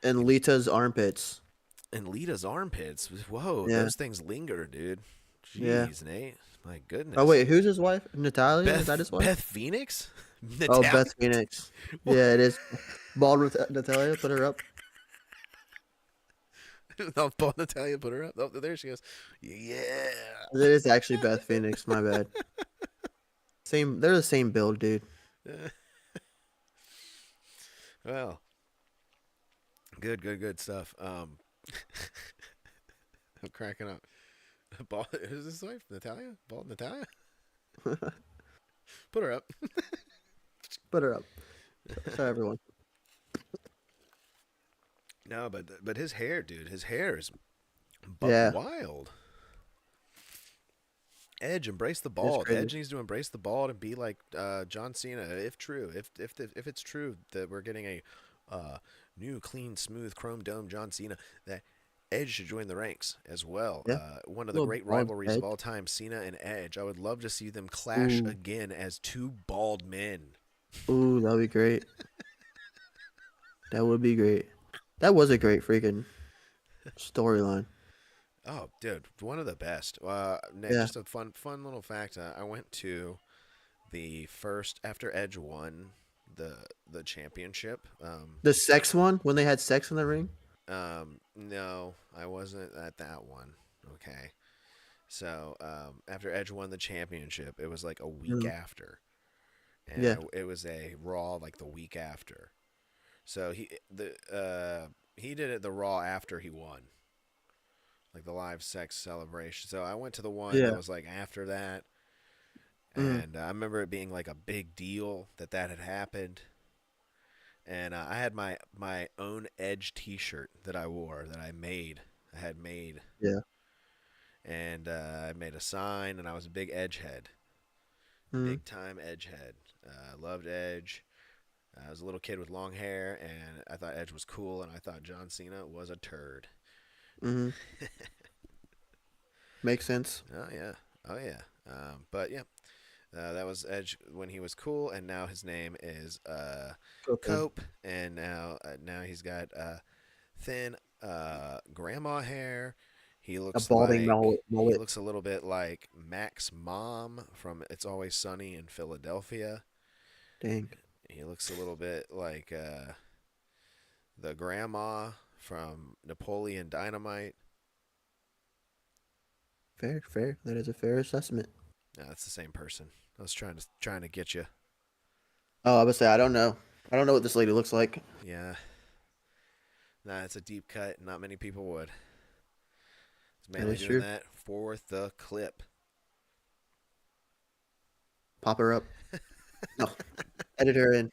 Lita's armpits. Lita's armpits. Whoa, Yeah. those things linger, dude. Yeah. Jeez, Nate. My goodness. Oh wait, who's his wife? Natalia? Beth, Is that his wife? Beth Phoenix? Oh, Natalia? Beth Phoenix. Yeah, it is. Bald Natalia, put her up. No, Paul Natalia put her up. Oh, there she goes. Yeah. It is actually Beth Phoenix. My bad. They're the same build, dude. Well, good stuff. I'm cracking up. Who's his wife? Natalia? Bald Natalia? Put her up. Put her up. Sorry, everyone. No, but his hair, dude, his hair is buck Yeah, wild. Edge, embrace the it's bald. crazy. Edge needs to embrace the bald and be like John Cena, if true. If it's true that we're getting a new, clean, smooth, chrome dome John Cena, that Edge should join the ranks as well. Yeah, One of the little great bald rivalries of head. all time, Cena and Edge. I would love to see them clash Ooh, again as two bald men. ooh, that'd be great. That would be great. That was a great freaking storyline. Oh, dude, one of the best. Nick, Yeah, just a fun little fact. I went to the first after Edge won the the championship. the sex one when they had sex in the ring. No, I wasn't at that one. Okay, so after Edge won the championship, it was like a week Mm, after, and yeah, it was a Raw like the week after. So he did it the Raw after he won, like the live sex celebration. So I went to the one that yeah. was like after that, Mm, and I remember it being like a big deal that had happened. And I had my own Edge T-shirt that I wore that I made. I had made, yeah. and I made a sign, and I was a big Edge head, Mm, big time Edge head. I loved Edge. I was a little kid with long hair, and I thought Edge was cool, and I thought John Cena was a turd. mm. Makes sense. Oh yeah, oh yeah. But yeah, that was Edge when he was cool, and now his name is Okay. Cope, and now he's got thin grandma hair. He A looks balding like he mullet. looks a little bit like Mac's mom from It's Always Sunny in Philadelphia. Dang. He looks a little bit like the grandma from Napoleon Dynamite. Fair, fair. That is a fair assessment. No, that's the same person. I was trying to get you. Oh, I would say I don't know. I don't know what this lady looks like. Yeah, nah, it's a deep cut. Not many people would. It's That mainly is doing true. that for the clip. Pop her up. No, edit her in.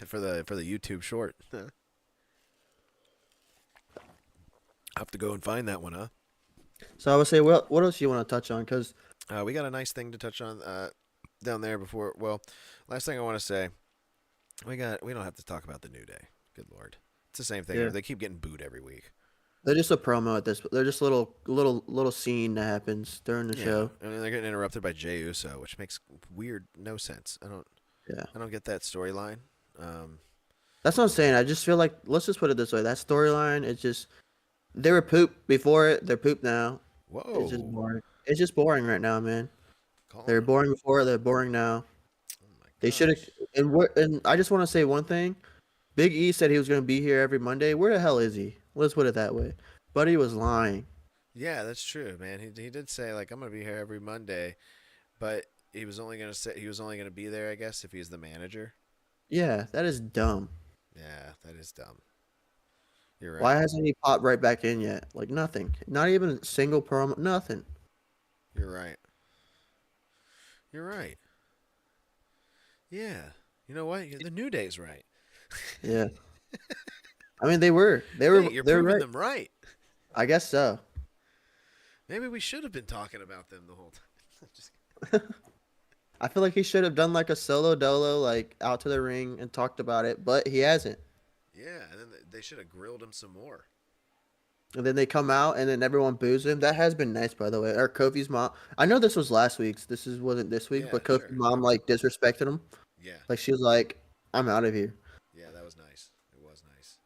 For the YouTube short. I'll have to go and find that one, huh? So I would say, well, what else do you want to touch on? Because We got a nice thing to touch on down there before. Well, last thing I want to say, we don't have to talk about the New Day. Good lord, it's the same thing. yeah, They keep getting booed every week. they're just a promo at this. They're just little scene that happens during the Yeah, show. I mean they're getting interrupted by Jey Uso, which makes no sense. Yeah, I don't get that storyline. Um, that's what I'm saying. I just feel like let's just put it this way: that storyline is just they were poop before it. They're poop now. It's just whoa, boring. It's just boring right now, man. They're calling. boring before. They're boring now. Oh my They should have. gosh. And I just want to say one thing. Big E said he was going to be here every Monday. Where the hell is he? Let's put it that way. Buddy was lying. Yeah, that's true, man. He did say like I'm gonna be here every Monday, but he was only gonna be there, I guess, if he's the manager. Yeah, that is dumb. Yeah, that is dumb. You're Why right. hasn't he popped right back in yet? Like nothing. Not even a single promo. Nothing. You're right. You're right. Yeah. You know what? The New Day's right. Yeah. I mean, they were. Hey, you're They're proving right. them right. I guess so. Maybe we should have been talking about them the whole time. Just, I feel like he should have done like a solo dolo, like out to the ring and talked about it, but he hasn't. yeah, and then they should have grilled him some more. And then they come out and then everyone boos him. That has been nice, by the way. Or Kofi's mom. I know this was last week's. Wasn't this week, Yeah, but Kofi's sure. mom like disrespected him. Yeah. Like she was like, "I'm out of here." Yeah, that was nice. It was nice.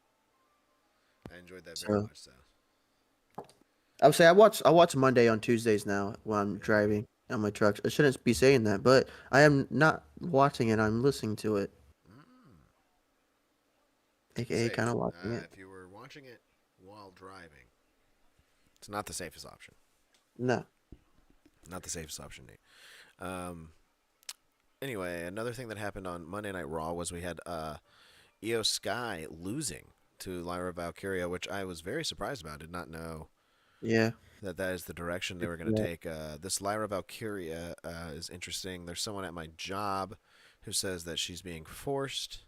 I enjoyed that very So much, so. I would say I watch Monday on Tuesdays now when I'm Yeah. driving on my truck. I shouldn't be saying that, but I am not watching it. I'm listening to it, Mm. aka kind Safe. of watching it. If you were watching it while driving, it's not the safest option. No. Not the safest option, Nate. Um, anyway, another thing that happened on Monday Night Raw was we had Io Sky losing to Lyra Valkyria, which I was very surprised about. I did not know Yeah. that is the direction they were going to Yeah. take. This Lyra Valkyria is interesting. There's someone at my job who says that she's being forced.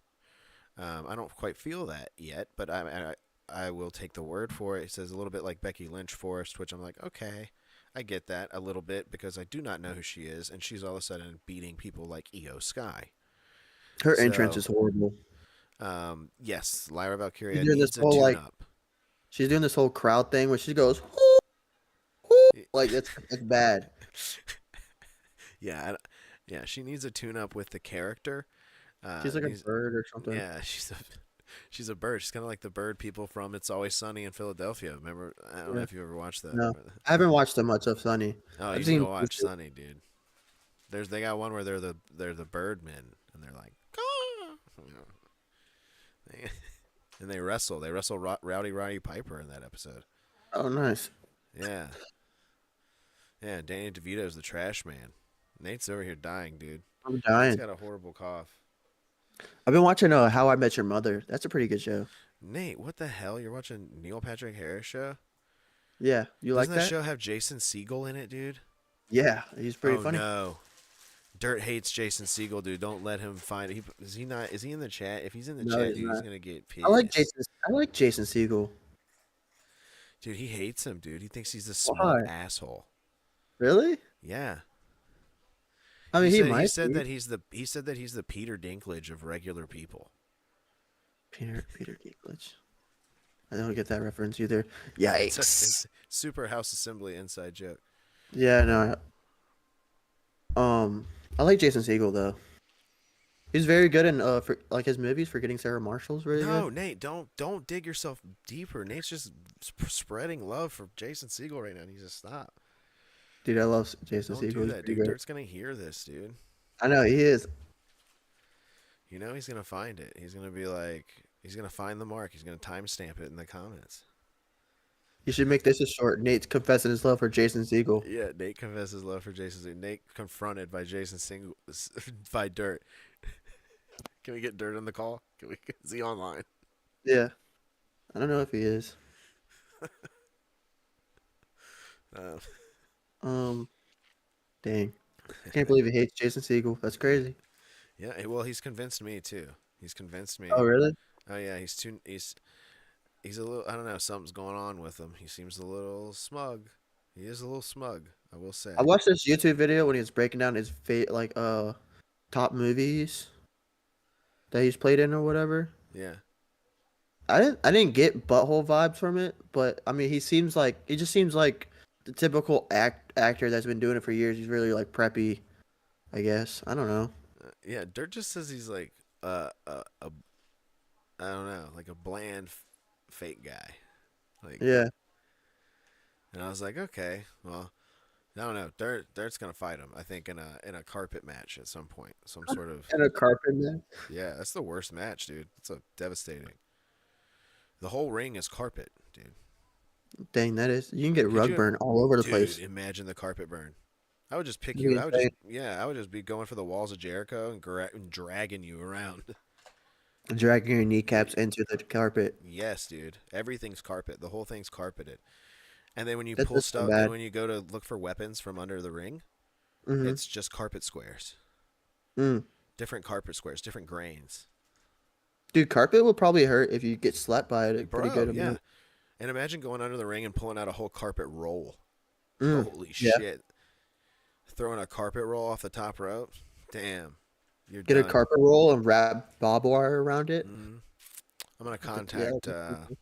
I don't quite feel that yet, but I will take the word for it. It says a little bit like Becky Lynch Forrest, which I'm like, okay, I get that a little bit because I do not know who she is, and she's all of a sudden beating people like Io Sky. Her entrance So, is horrible. yes, Lyra She's Valkyria doing this needs a whole like tune-up. she's doing this whole crowd thing where she goes "Hoo, hoo," like it's bad. Yeah, yeah, she needs a tune-up with the character. She's like a Needs, bird or something. yeah, she's a bird. She's kind of like the bird people from It's Always Sunny in Philadelphia. Remember? I don't know Yeah. if you ever watched that. No, I haven't watched that much of Sunny. Oh, you I've should seen go watch Sunny, dude. They got one where they're the birdmen and they're like, "Caw!" You know, and they wrestle. They wrestle Rowdy Roddy Piper in that episode. Oh, nice. Yeah, yeah. Danny DeVito's the trash man. Nate's over here dying, dude. I'm Nate's dying. got a horrible cough. I've been watching How I Met Your Mother. That's a pretty good show. Nate, what the hell? You're watching Neil Patrick Harris show? Yeah, you like Doesn't that? that show have Jason Segel in it, dude? Yeah, he's pretty Oh funny. no. Dirt hates Jason Segel, dude. Don't let him find it. Is he not? Is he in the chat? If he's in the No, chat, he's dude, he's not. gonna get pissed. I like Jason Segel. Dude, he hates him, dude. He thinks he's a Why? smug asshole. Really? Yeah. I mean, he said, might. he said be. that he's the Peter Dinklage of regular people. Peter Dinklage. I don't get that reference either. It's Yikes. a super House Assembly inside joke. Yeah, no. I like Jason Segel though. He's very good in for like his movies. Forgetting Sarah Marshall's really No, good. Nate, don't dig yourself deeper. Nate's just spreading love for Jason Segel right now. He needs to stop. Dude, I love Jason Don't Segel. do He's that, pretty dude. great. Dirt's gonna hear this, dude. I know he is. You know he's gonna find it. He's gonna be like, he's gonna find the mark. He's gonna timestamp it in the comments. You should make this a short. Nate's confessing his love for Jason Segel. Yeah, Nate confesses love for Jason Segel. Nate confronted by Jason Segel by Dirt. Can we get Dirt on the call? Is he online? Yeah, I don't know if he is. Uh, Dang, I can't believe he hates Jason Segel. That's crazy. yeah, well, he's convinced me too. He's convinced me. Oh, really? Oh yeah, he's a little. I don't know. Something's going on with him. He seems a little smug. He is a little smug. I will say. I watched this YouTube video when he was breaking down his top movies that he's played in or whatever. Yeah. I didn't get butthole vibes from it, but I mean he just seems like the typical actor that's been doing it for years. He's really like preppy, I guess. I don't know. Yeah. Dirt just says he's like I don't know, like a bland fake guy. Like Yeah. And I was like, okay, well, I don't know. Dirt's gonna fight him. I think in a carpet match at some point, some sort of. And a carpet man. Yeah, that's the worst match, dude. It's a devastating. The whole ring is carpet, dude. Dang, that is. You can get Could rug you- burn all over the Dude, place. imagine the carpet burn. I would just pick It'd be you. I insane. would just be going for the walls of Jericho and dragging you around. Dragging your kneecaps into the carpet. Yes, dude. Everything's carpet. The whole thing's carpeted. And then when you That's pull just so stuff, bad. and when you go to look for weapons from under the ring, Mm-hmm. it's just carpet squares. Mm. Different carpet squares, different grains. Dude, carpet will probably hurt if you get slapped by it. Bro, Pretty good. yeah. amount. And imagine going under the ring and pulling out a whole carpet roll. Mm. Holy Yeah. shit. Throwing a carpet roll off the top rope. Damn. You're Get done. a carpet roll and wrap barbed wire around it. Mhm. I'm going to Yeah, contact that's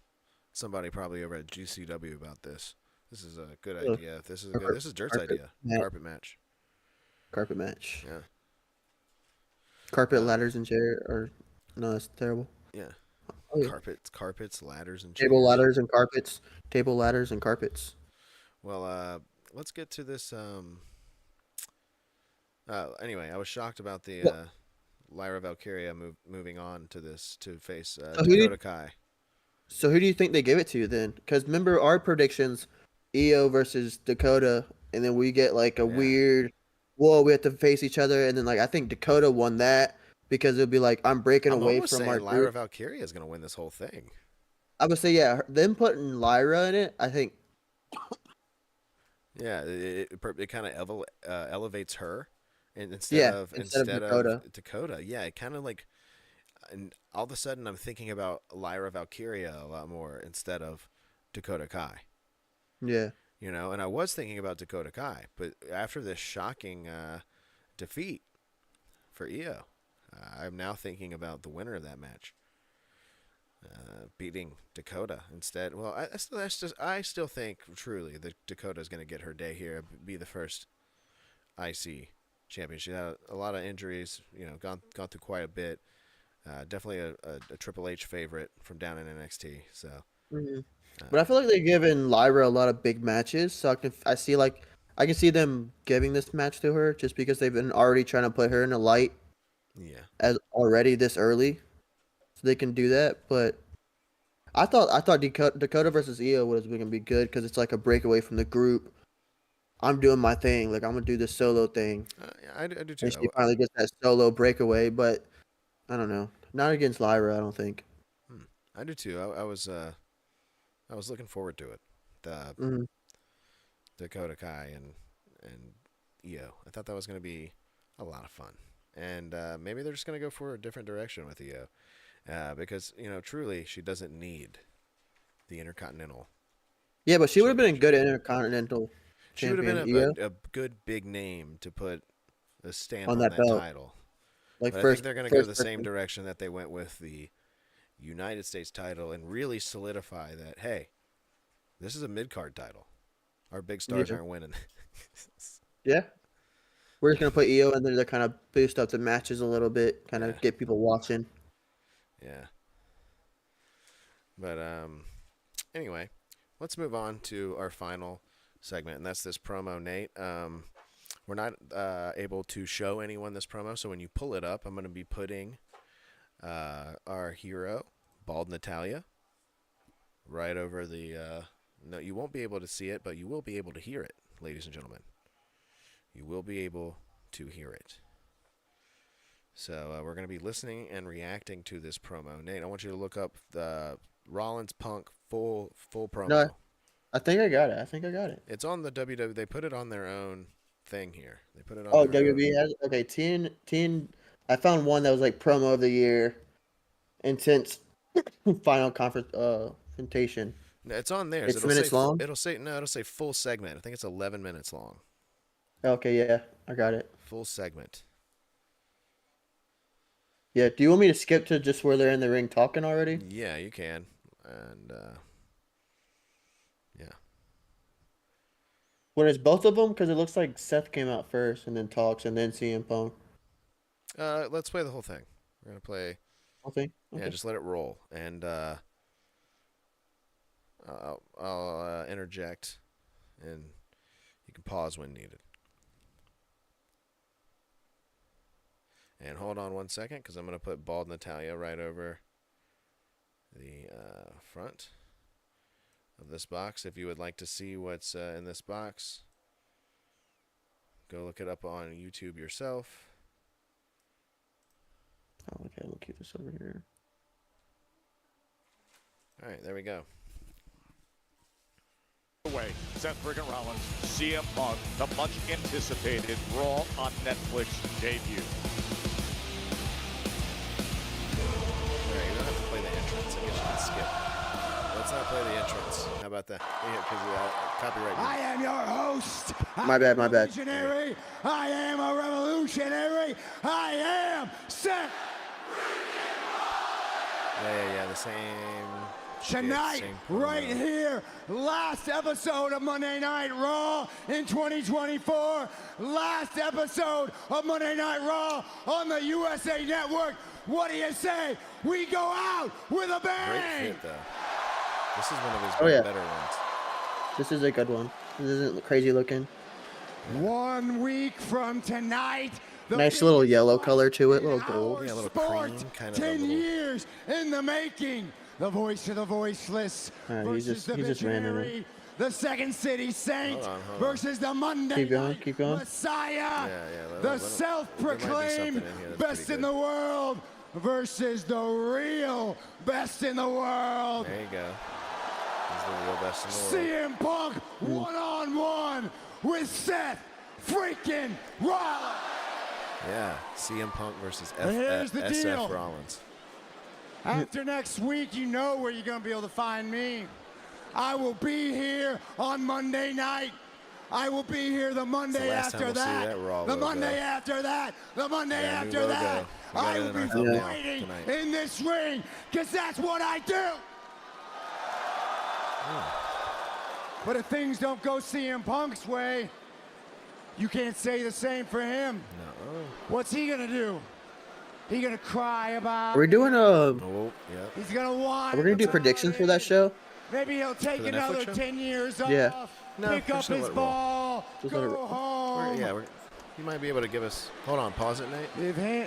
somebody probably over at GCW about this. This is a good Yeah. idea. This is Dirt's Carpet idea. match. Carpet match. Carpet match. Yeah. Carpet ladders and chair. Or no, that's terrible. Yeah. Oh, yeah. Carpets, ladders, and Table chairs. ladders and carpets. Table ladders and carpets. Well, let's get to this. Anyway, I was shocked about the Lyra Valkyria moving on to this to face So who did- Dakota Kai. So who do you think they give it to then? Because remember our predictions, Io versus Dakota, and then we get like a Yeah. weird, whoa, we have to face each other, and then like I think Dakota won that because it'll be like I'm breaking I'm away almost from saying our Lyra group. Valkyria is going to win this whole thing. I would say yeah, them putting Lyra in it, I think Yeah, it kind of elevates her, and Yeah, instead of Dakota. Dakota. Yeah, it kind of like and all of a sudden I'm thinking about Lyra Valkyria a lot more instead of Dakota Kai. Yeah. You know, and I was thinking about Dakota Kai, but after this shocking defeat for Io, I'm now thinking about the winner of that match beating Dakota instead. Well, I still think truly that Dakota is going to get her day here, be the first IC champion. She had a lot of injuries, you know, gone through quite a bit. Definitely a Triple H favorite from down in NXT. So, But I feel like they're giving Lyra a lot of big matches, so I can see them giving this match to her just because they've been already trying to put her in the light yeah, as already this early, so they can do that. But I thought Dakota versus Io was going to be good because it's like a breakaway from the group. I'm doing my thing, like I'm gonna do this solo thing, yeah, I do too. and she finally gets that solo breakaway. But I don't know, not against Lyra, I don't think. I do too. I was looking forward to it. The Mhm. Dakota Kai and Io. I thought that was going to be a lot of fun. And maybe they're just going to go for a different direction with Io. Because, you know, truly, she doesn't need the Intercontinental. Yeah, but she would have been a good Intercontinental She would have champion, been Io, a good big name to put a stamp on on that that belt. title. Like But I first, think they're going to go first the same person. direction that they went with the United States title and really solidify that, hey, this is a mid-card title. Our big stars Yeah. aren't winning. Yeah, we're just gonna put Io in there to kind of boost up the matches a little bit, kind Yeah. of get people watching. Yeah. But anyway, let's move on to our final segment, and that's this promo, Nate. We're not able to show anyone this promo, so when you pull it up, I'm going to be putting our hero, Bald Natalia, right over the... no, you won't be able to see it, but you will be able to hear it, ladies and gentlemen. You will be able to hear it. So we're going to be listening and reacting to this promo. Nate, I want you to look up the Rollins Punk full promo. No, I think I got it. It's on the WWE. They put it on their own thing here. They put it on Oh, their own. WB has okay. TN. I found one that was like promo of the year, intense final confrontation. No, it's on theirs. It's It'll minutes say long? It'll say full segment. I think it's 11 minutes long. Okay, yeah, I got it. Full segment. Yeah, do you want me to skip to just where they're in the ring talking already? Yeah, you can. And yeah. What is both of them? Because it looks like Seth came out first and then talks and then CM Punk. Let's play the whole thing. We're gonna play. Okay. Yeah, just let it roll, and I'll interject, and you can pause when needed. And hold on 1 second, because I'm going to put Bald Natalia right over the front of this box. If you would like to see what's in this box, go look it up on YouTube yourself. Oh, okay, we'll keep this over here. All right, there we go. Away, Seth freaking Rollins, CM Punk, the much anticipated Raw on Netflix debut. All right, you don't have to play the entrance. I guess you can skip. Let's not play the entrance. How about that? Yeah, because copyright. I am your host. My bad, my bad. Revolutionary. I am a revolutionary. I am Seth. Yeah. The same. Tonight, same promo. right here, last episode of Monday Night Raw in 2024. Last episode of Monday Night Raw on the USA Network. What do you say? We go out with a Great bang. fit, though. This is one of his Oh, yeah. better ones. This is a good one. This isn't crazy looking. 1 week from tonight. the Nice little biggest yellow fight color to it, in little our gold. Yeah, a little sport. cream, kind of a 10 little- years in the making. The voice of the voiceless Alright, versus the he just ran in it. visionary. The Second City Saint Hold on. versus the Monday Keep going, Night keep going. Messiah. Yeah, the there might be self-proclaimed something in here that's best pretty in the good. world versus the real best in the world. There you go. He's the real best in the world. CM Punk one-on-one with Seth freaking Rollins. Yeah, CM Punk versus And here's the SF deal. Rollins. After next week, you know where you're going to be able to find me. I will be here on Monday night. I will be here the Monday last time after we'll see that. that Raw The logo. Monday after that. The Monday Yeah, new after that. logo. We got I it will in our be thumbnail fighting tonight. in this ring because that's what I do. But if things don't go CM Punk's way, you can't say the same for him. No. What's he gonna do? He gonna cry about Are we doing Oh, yeah. He's gonna whine. Are we gonna do about predictions for that it. show? Maybe he'll take the another Netflix show? 10 years off. Yeah. No, Pick we're up just gonna his let it roll. ball. Just let it Go roll. home. You might be able to give us. Hold on, pause it, Nate. If he-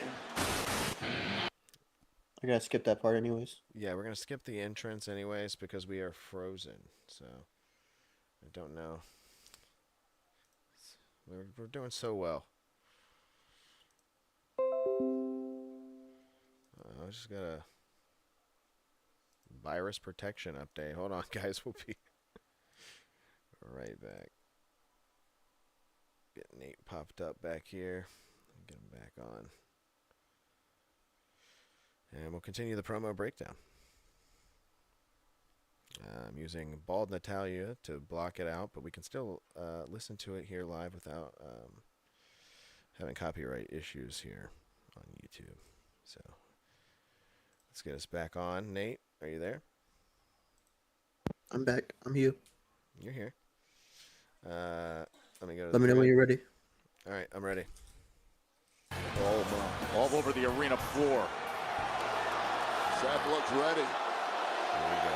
I gotta skip that part anyways. Yeah, we're gonna skip the entrance anyways because we are frozen. So I don't know. We're doing so well. I just got a virus protection update. Hold on, guys. We'll be right back. Get Nate popped up back here. Get him back on. And we'll continue the promo breakdown. I'm using Bald Natalia to block it out, but we can still listen to it here live without having copyright issues here on YouTube. So let's get us back on. Nate, are you there? I'm back. I'm you. You're here. Let me go to Let me know when you're ready. All right, I'm ready. All over the arena floor. Seth looks ready. Here we go.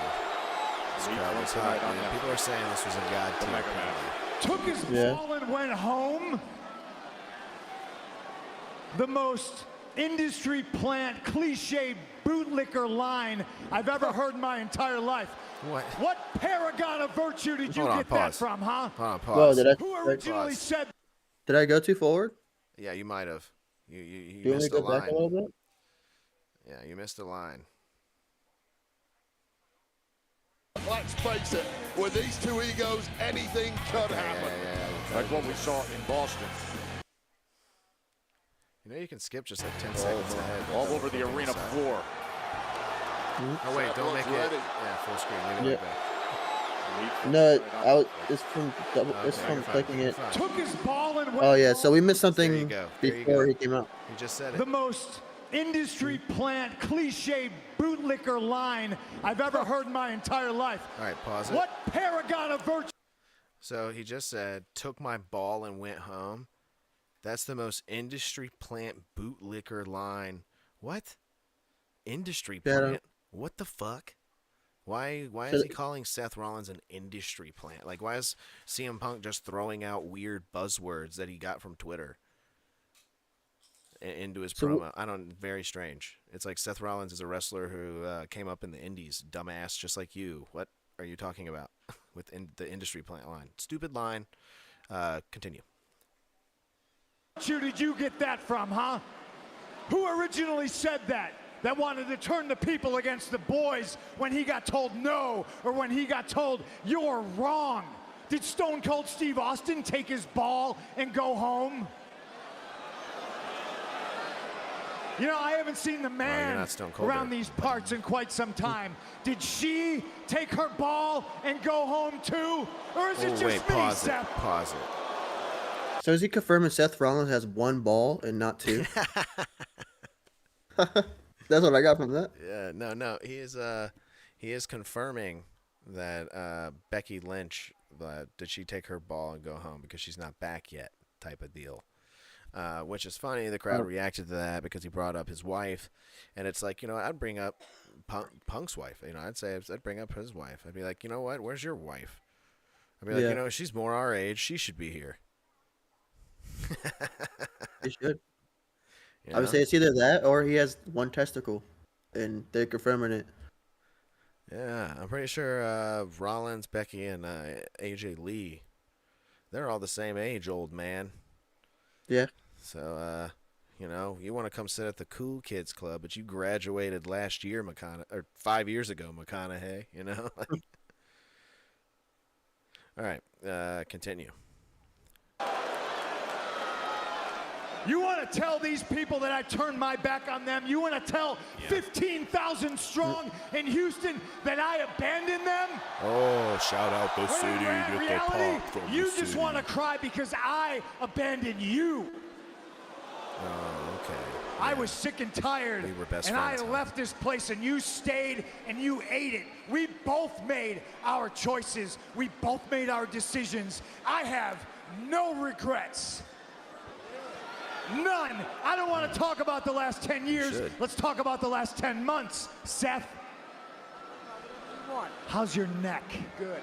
This crowd was tonight hot, on man. Netflix. People are saying this was a god tier Mega crowd. Man. took his Yeah. ball and went home. The most industry plant cliche bootlicker line I've ever heard in my entire life. What? What paragon of virtue did you Hold on, get that pause. from, huh? Hold on, Whoa, pause. Who originally said Did I go too forward? Yeah, you might have. You Do you want me to missed a go back line. a little bit? Yeah, you missed a line. Let's face it, with these two egos, anything could happen. Like what we saw in Boston. You know you can skip just like 10 seconds ahead. All over the arena Side. floor. Oh wait, don't make it. ready. Yeah, full screen. Leave it Yeah. like that. No, it's from double. It's Okay, from you're fine, clicking you're it. fine. took his ball and went Oh yeah, home? so we missed There you something go. There you before go. he came out. You just said it. The most industry plant cliche bootlicker line I've ever heard in my entire life. All right, pause it. What paragon of virtue? So he just said, took my ball and went home. That's the most industry plant bootlicker line. What? Industry Yeah, I don't- plant? What the fuck? Why So- is he calling Seth Rollins an industry plant? Like, why is CM Punk just throwing out weird buzzwords that he got from Twitter into his So promo? I don't. Very strange. It's like Seth Rollins is a wrestler who came up in the indies, dumbass, just like you. What are you talking about with the industry plant line? Stupid line. Continue. Did you get that from, huh? Who originally said that? That wanted to turn the people against the boys when he got told no, or when he got told you're wrong? Did Stone Cold Steve Austin take his ball and go home? You know, I haven't seen the man not Stone Cold around there. these parts in quite some time. Did she take her ball and go home too? Or is it just Wait, me, pause it. Seth? Pause it. So is he confirming Seth Rollins has one ball and not two? That's what I got from that. Yeah, no. He is confirming that Becky Lynch did she take her ball and go home because she's not back yet, type of deal. Which is funny. The crowd reacted to that because he brought up his wife, and it's like, you know, I'd bring up Punk's wife. You know, I'd bring up his wife. I'd be like, you know what? Where's your wife? I'd be like, Yeah. you know, she's more our age. She should be here. He should. You I would know? say it's either that or he has one testicle, and they're confirming it. Yeah, I'm pretty sure Rollins, Becky, and AJ Lee, they're all the same age, old man. Yeah. So, you know, you want to come sit at the cool kids club, but you graduated last year, or 5 years ago, McConaughey, you know? All right, continue. You want to tell these people that I turned my back on them? You want to tell 15,000 strong in Houston that I abandoned them? Oh, shout out the When city. in Get the reality, pop from you the just city. want to cry because I abandoned you. Oh, okay. I Yeah. was sick and tired, We were best and I friends, huh? left this place, and you stayed, and you ate it. We both made our choices. We both made our decisions. I have no regrets. None. I don't want to talk about the last 10 years. should. Let's talk about the last 10 months. Seth, how's your neck? Good.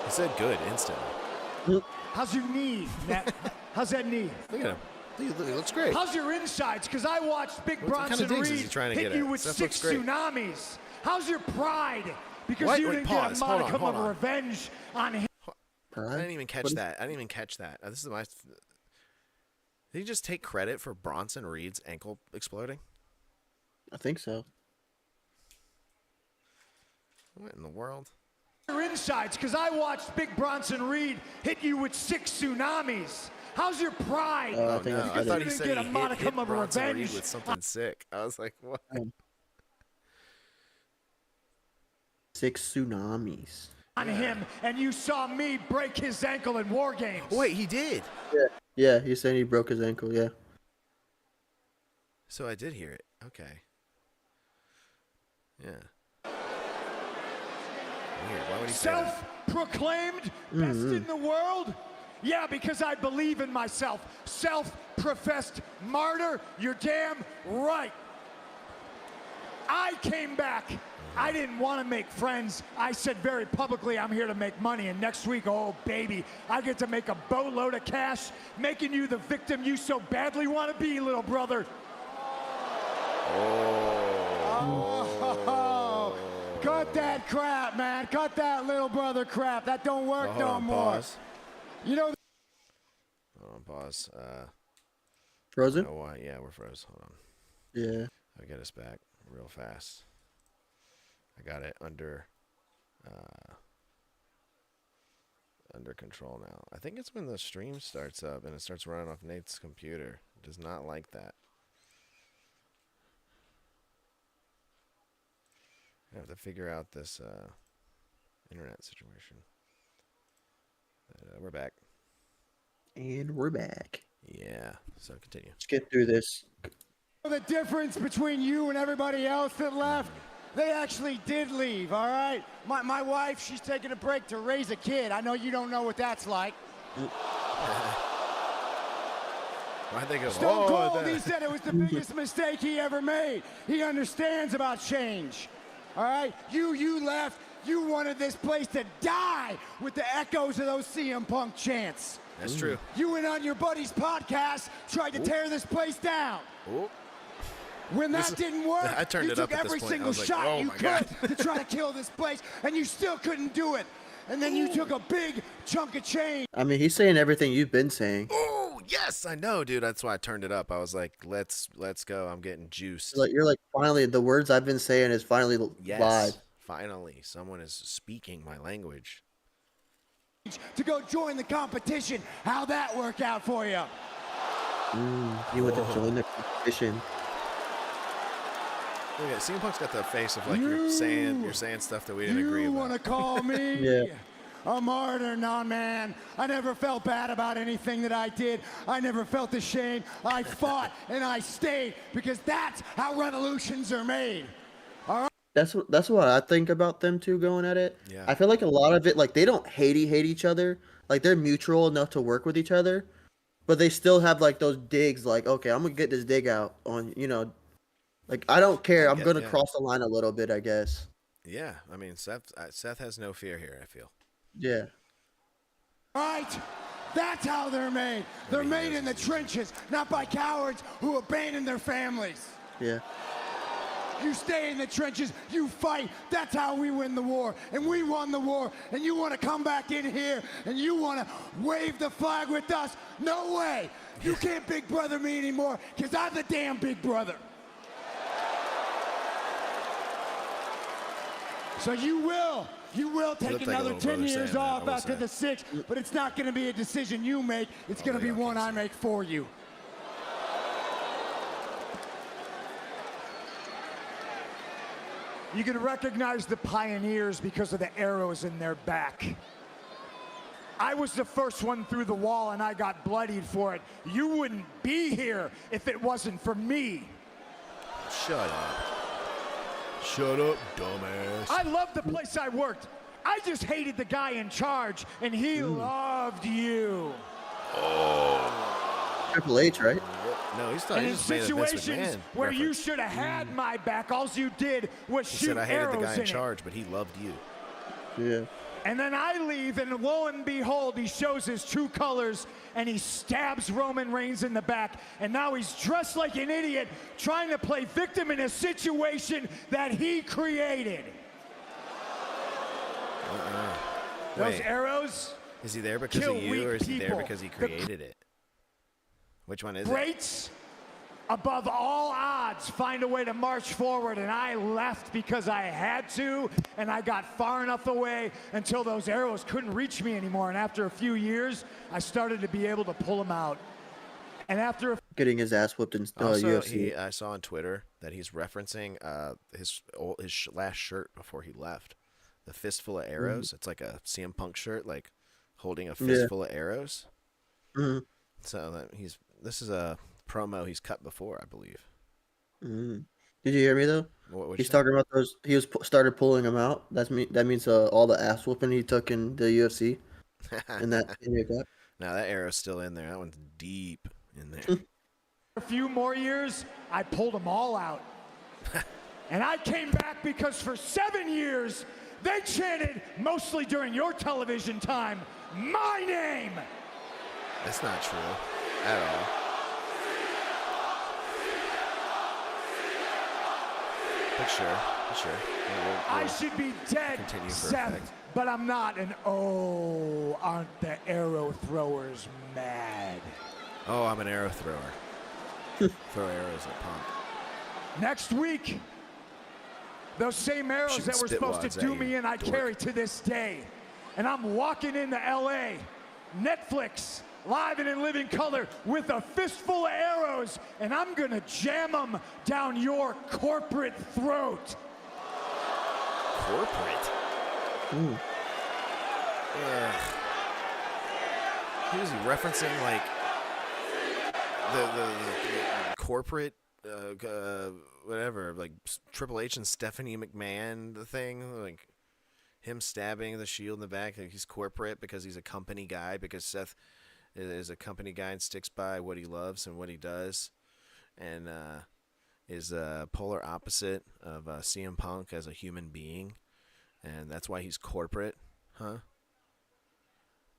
He said good instantly. How's your knee, Matt? How's that knee? Look at him. He looks great. How's your insides? Because I watched Big What kind of Bronson digs is Reed he trying to hit get you at? with Seth 6 looks great. tsunamis. How's your pride? Because What? you Wait, didn't pause. get a Hold on, modicum hold of on. revenge on him. I didn't even catch that. I didn't even catch that. This is my. Did he just take credit for Bronson Reed's ankle exploding? I think so. What in the world? Your insides, because I watched Big Bronson Reed hit you with 6 tsunamis. How's your pride? I think No, I I Because thought you he didn't said get he a hit modicum of Bronson Reed revenge. with something sick. I was like, what? 6 tsunamis. On him, and you saw me break his ankle in War Games. Wait, he did. Yeah, he's saying he broke his ankle. Yeah. So I did hear it. Okay. Yeah. Weird. Why would he say that? Self-proclaimed best in the world? Yeah, because I believe in myself. Self-professed martyr? You're damn right. I came back. I didn't want to make friends. I said very publicly, I'm here to make money. And next week, oh, baby, I get to make a boatload of cash, making you the victim you so badly want to be, little brother. Oh. Cut that crap, man. Cut that little brother crap. That don't work Hold no on, more. pause. You know, Hold on, pause. Frozen? Oh, why? Yeah, we're froze. Hold on. Yeah. I'll get us back real fast. I got it under control now. I think it's when the stream starts up and it starts running off Nate's computer. It does not like that. I have to figure out this internet situation. But, we're back. And we're back. Yeah. So continue. Let's get through this. the difference between you and everybody else that left? They actually did leave, all right? My wife, she's taking a break to raise a kid. I know you don't know what that's like. Why'd they go? Stone Oh, Cold, he said it was the biggest mistake he ever made. He understands about change, all right? You left. You wanted this place to die with the echoes of those CM Punk chants. That's true. You went on your buddy's podcast, tried to tear this place down. Oh. When that didn't work, I turned you it up took at this every point. I single was like, shot oh you my God. could to try to kill this place, and you still couldn't do it. And then you took a big chunk of change. I mean, he's saying everything you've been saying. Oh, yes, I know, dude. That's why I turned it up. I was like, let's go. I'm getting juiced. You're like, finally, the words I've been saying is finally Yes. live. Finally, someone is speaking my language. To go join the competition. How'd that work out for you? You went to join the competition. Look at CM Punk's got the face of like you're saying stuff that we didn't agree You about. want to call me Yeah. a martyr? Nah, man. I never felt bad about anything that I did. I never felt ashamed. I fought and I stayed because that's how revolutions are made. That's what I think about them two going at it. Yeah. I feel like a lot of it, like they don't hate each other. Like they're mutual enough to work with each other, but they still have like those digs. Like, okay, I'm gonna get this dig out on, like I don't care. I'm gonna cross the line a little bit, I guess. Yeah, I mean Seth has no fear here. I feel. Yeah. Right? That's how they're made. They're made in the trenches, not by cowards who abandon their families. Yeah. You stay in the trenches, you fight. That's how we win the war. And we won the war. And you want to come back in here and you want to wave the flag with us? No way. You can't big brother me anymore because I'm the damn big brother. So you will take like a another little 10 brother years saying that, off I will after say. the 6, but it's not going to be a decision you make. It's going to be one I make for you. You can recognize the pioneers because of the arrows in their back. I was the first one through the wall and I got bloodied for it. You wouldn't be here if it wasn't for me. Shut up. Shut up, dumbass. I loved the place I worked. I just hated the guy in charge, and he loved you. Triple H, right? No, he's And talking. in situations where you should have had my back, all you did was He shoot said I hated arrows the guy in it. charge, but he loved you. Yeah. And then I leave, and lo and behold, he shows his true colors, and he stabs Roman Reigns in the back. And now he's dressed like an idiot, trying to play victim in a situation that he created. Those Wait, arrows is he there because kill of you, weak or is he there people. because he created it? Which one is it? greats above all odds find a way to march forward, and I left because I had to, and I got far enough away until those arrows couldn't reach me anymore. And after a few years, I started to be able to pull them out. And after Getting his ass whooped in Also, UFC. I saw on Twitter that he's referencing his last shirt before he left. The fistful of arrows. It's like a CM Punk shirt, like holding a fistful of arrows. Mhm. So this is a promo he's cut before, I believe. Did you hear me though? What'd He's you say? talking about those. He started pulling them out. That means all the ass whooping he took in the UFC. And that. No, that arrow's still in there. That one's deep in there. a few more years, I pulled them all out. And I came back because for 7 years, they chanted, mostly during your television time, my name. That's not true at all. But sure. I should be dead, continue for Seth, effect. but I'm not. And oh, aren't the arrow throwers mad? Oh, I'm an arrow thrower. Throw arrows at Punk. Next week, those same arrows Shooting that were supposed spitwads to at do you, me in, I dork. carry to this day. And I'm walking into LA, Netflix, live and in living color, with a fistful of arrows, and I'm gonna jam them down your corporate throat. Corporate? Ugh. Who's he referencing? Like the corporate, whatever, like Triple H and Stephanie McMahon, the thing, like him stabbing the Shield in the back. Like he's corporate because he's a company guy. Because Seth is a company guy and sticks by what he loves and what he does, and is polar opposite of CM Punk as a human being, and that's why he's corporate, huh?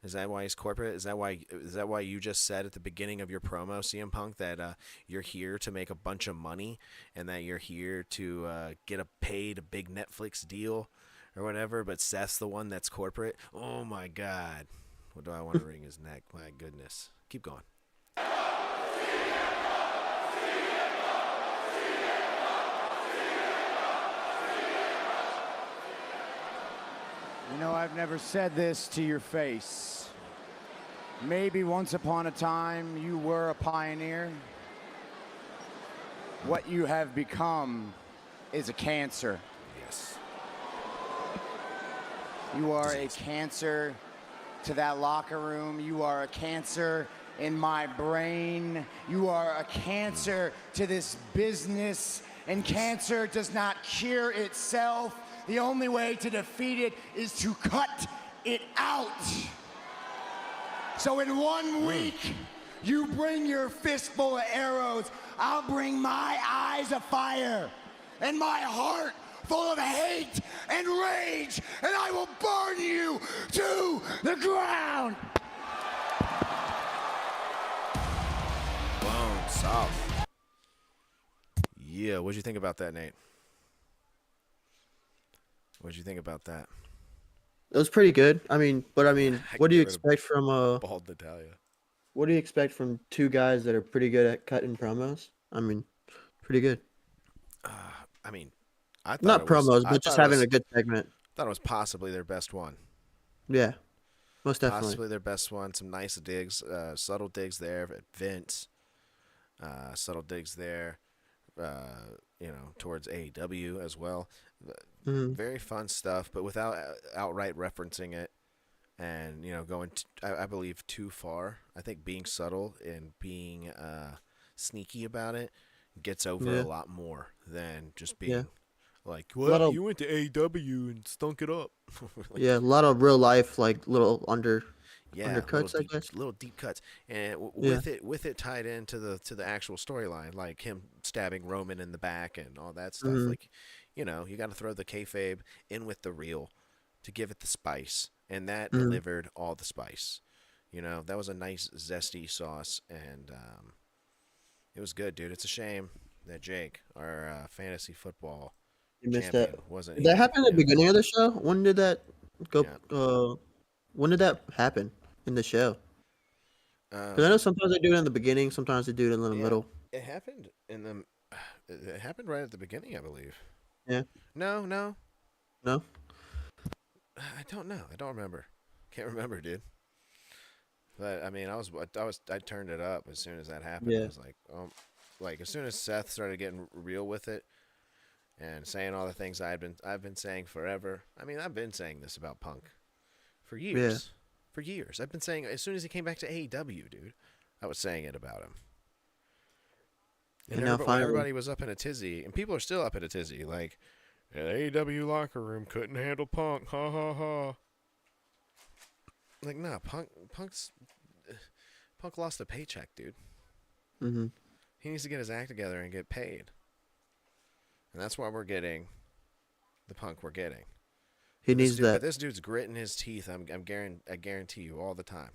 Is that why he's corporate? Is that why you just said at the beginning of your promo, CM Punk, that you're here to make a bunch of money and that you're here to get paid a big Netflix deal or whatever, but Seth's the one that's corporate? Oh my God. What do I want to wring his neck? My goodness. Keep going. You know, I've never said this to your face. Maybe once upon a time you were a pioneer. What you have become is a cancer. Yes. You are a cancer to that locker room. You are a cancer in my brain. You are a cancer to this business. And cancer does not cure itself. The only way to defeat it is to cut it out. So in 1 week, you bring your fistful of arrows. I'll bring my eyes of fire and my heart full of hate and rage, and I will burn you to the ground. Boom. Soft. Yeah. What'd you think about that, Nate? What'd you think about that? It was pretty good. I mean, what do you get rid of expect from Bald Natalia. what do you expect from two guys that are pretty good at cutting promos? I mean, pretty good. I mean, I thought Not it was- promos, I but just thought it having was- a good segment. Thought it was possibly their best one. Yeah, most definitely. Possibly their best one. Some nice digs, subtle digs there at Vince. Subtle digs there. towards AEW as well. Mhm. Very fun stuff, but without outright referencing it and going I believe too far. I think being subtle and being sneaky about it gets over a Yeah. lot more than just Yeah. being like, A lot well, of you went to AEW and stunk it up. Like, yeah, a lot of real life like little yeah, undercuts, I guess. little deep cuts, and Yeah. with it tied into the actual storyline, like him stabbing Roman in the back and all that stuff. Mhm. Like, you got to throw the kayfabe in with the real to give it the spice, and that Mhm. delivered all the spice. That was a nice zesty sauce, and it was good, dude. It's a shame that Jake, our fantasy football You missed that. champion, wasn't Did that here. happen at the beginning of the show? When did that go? Yeah. When did that happen in the show? Because I know Um, sometimes they do it in the beginning, sometimes they do it in the yeah, middle. it happened in the. It happened right at the beginning, I believe. Yeah. No, No. I don't know. I don't remember. Can't remember, dude. But I mean, I turned it up as soon as that happened. Yeah. I was like as soon as Seth started getting real with it and saying all the things I've been saying forever. I mean, I've been saying this about Punk for years. Yeah. For years, I've been saying as soon as he came back to AEW, dude, I was saying it about him. And now finally, everybody was up in a tizzy, and people are still up in a tizzy. Like, the AEW locker room couldn't handle Punk. Ha ha ha. Like, nah, Punk lost a paycheck, dude. hmm He needs to get his act together and get paid. And that's why we're getting the Punk we're getting. he needs But that. this dude's gritting his teeth. I guarantee you all the time.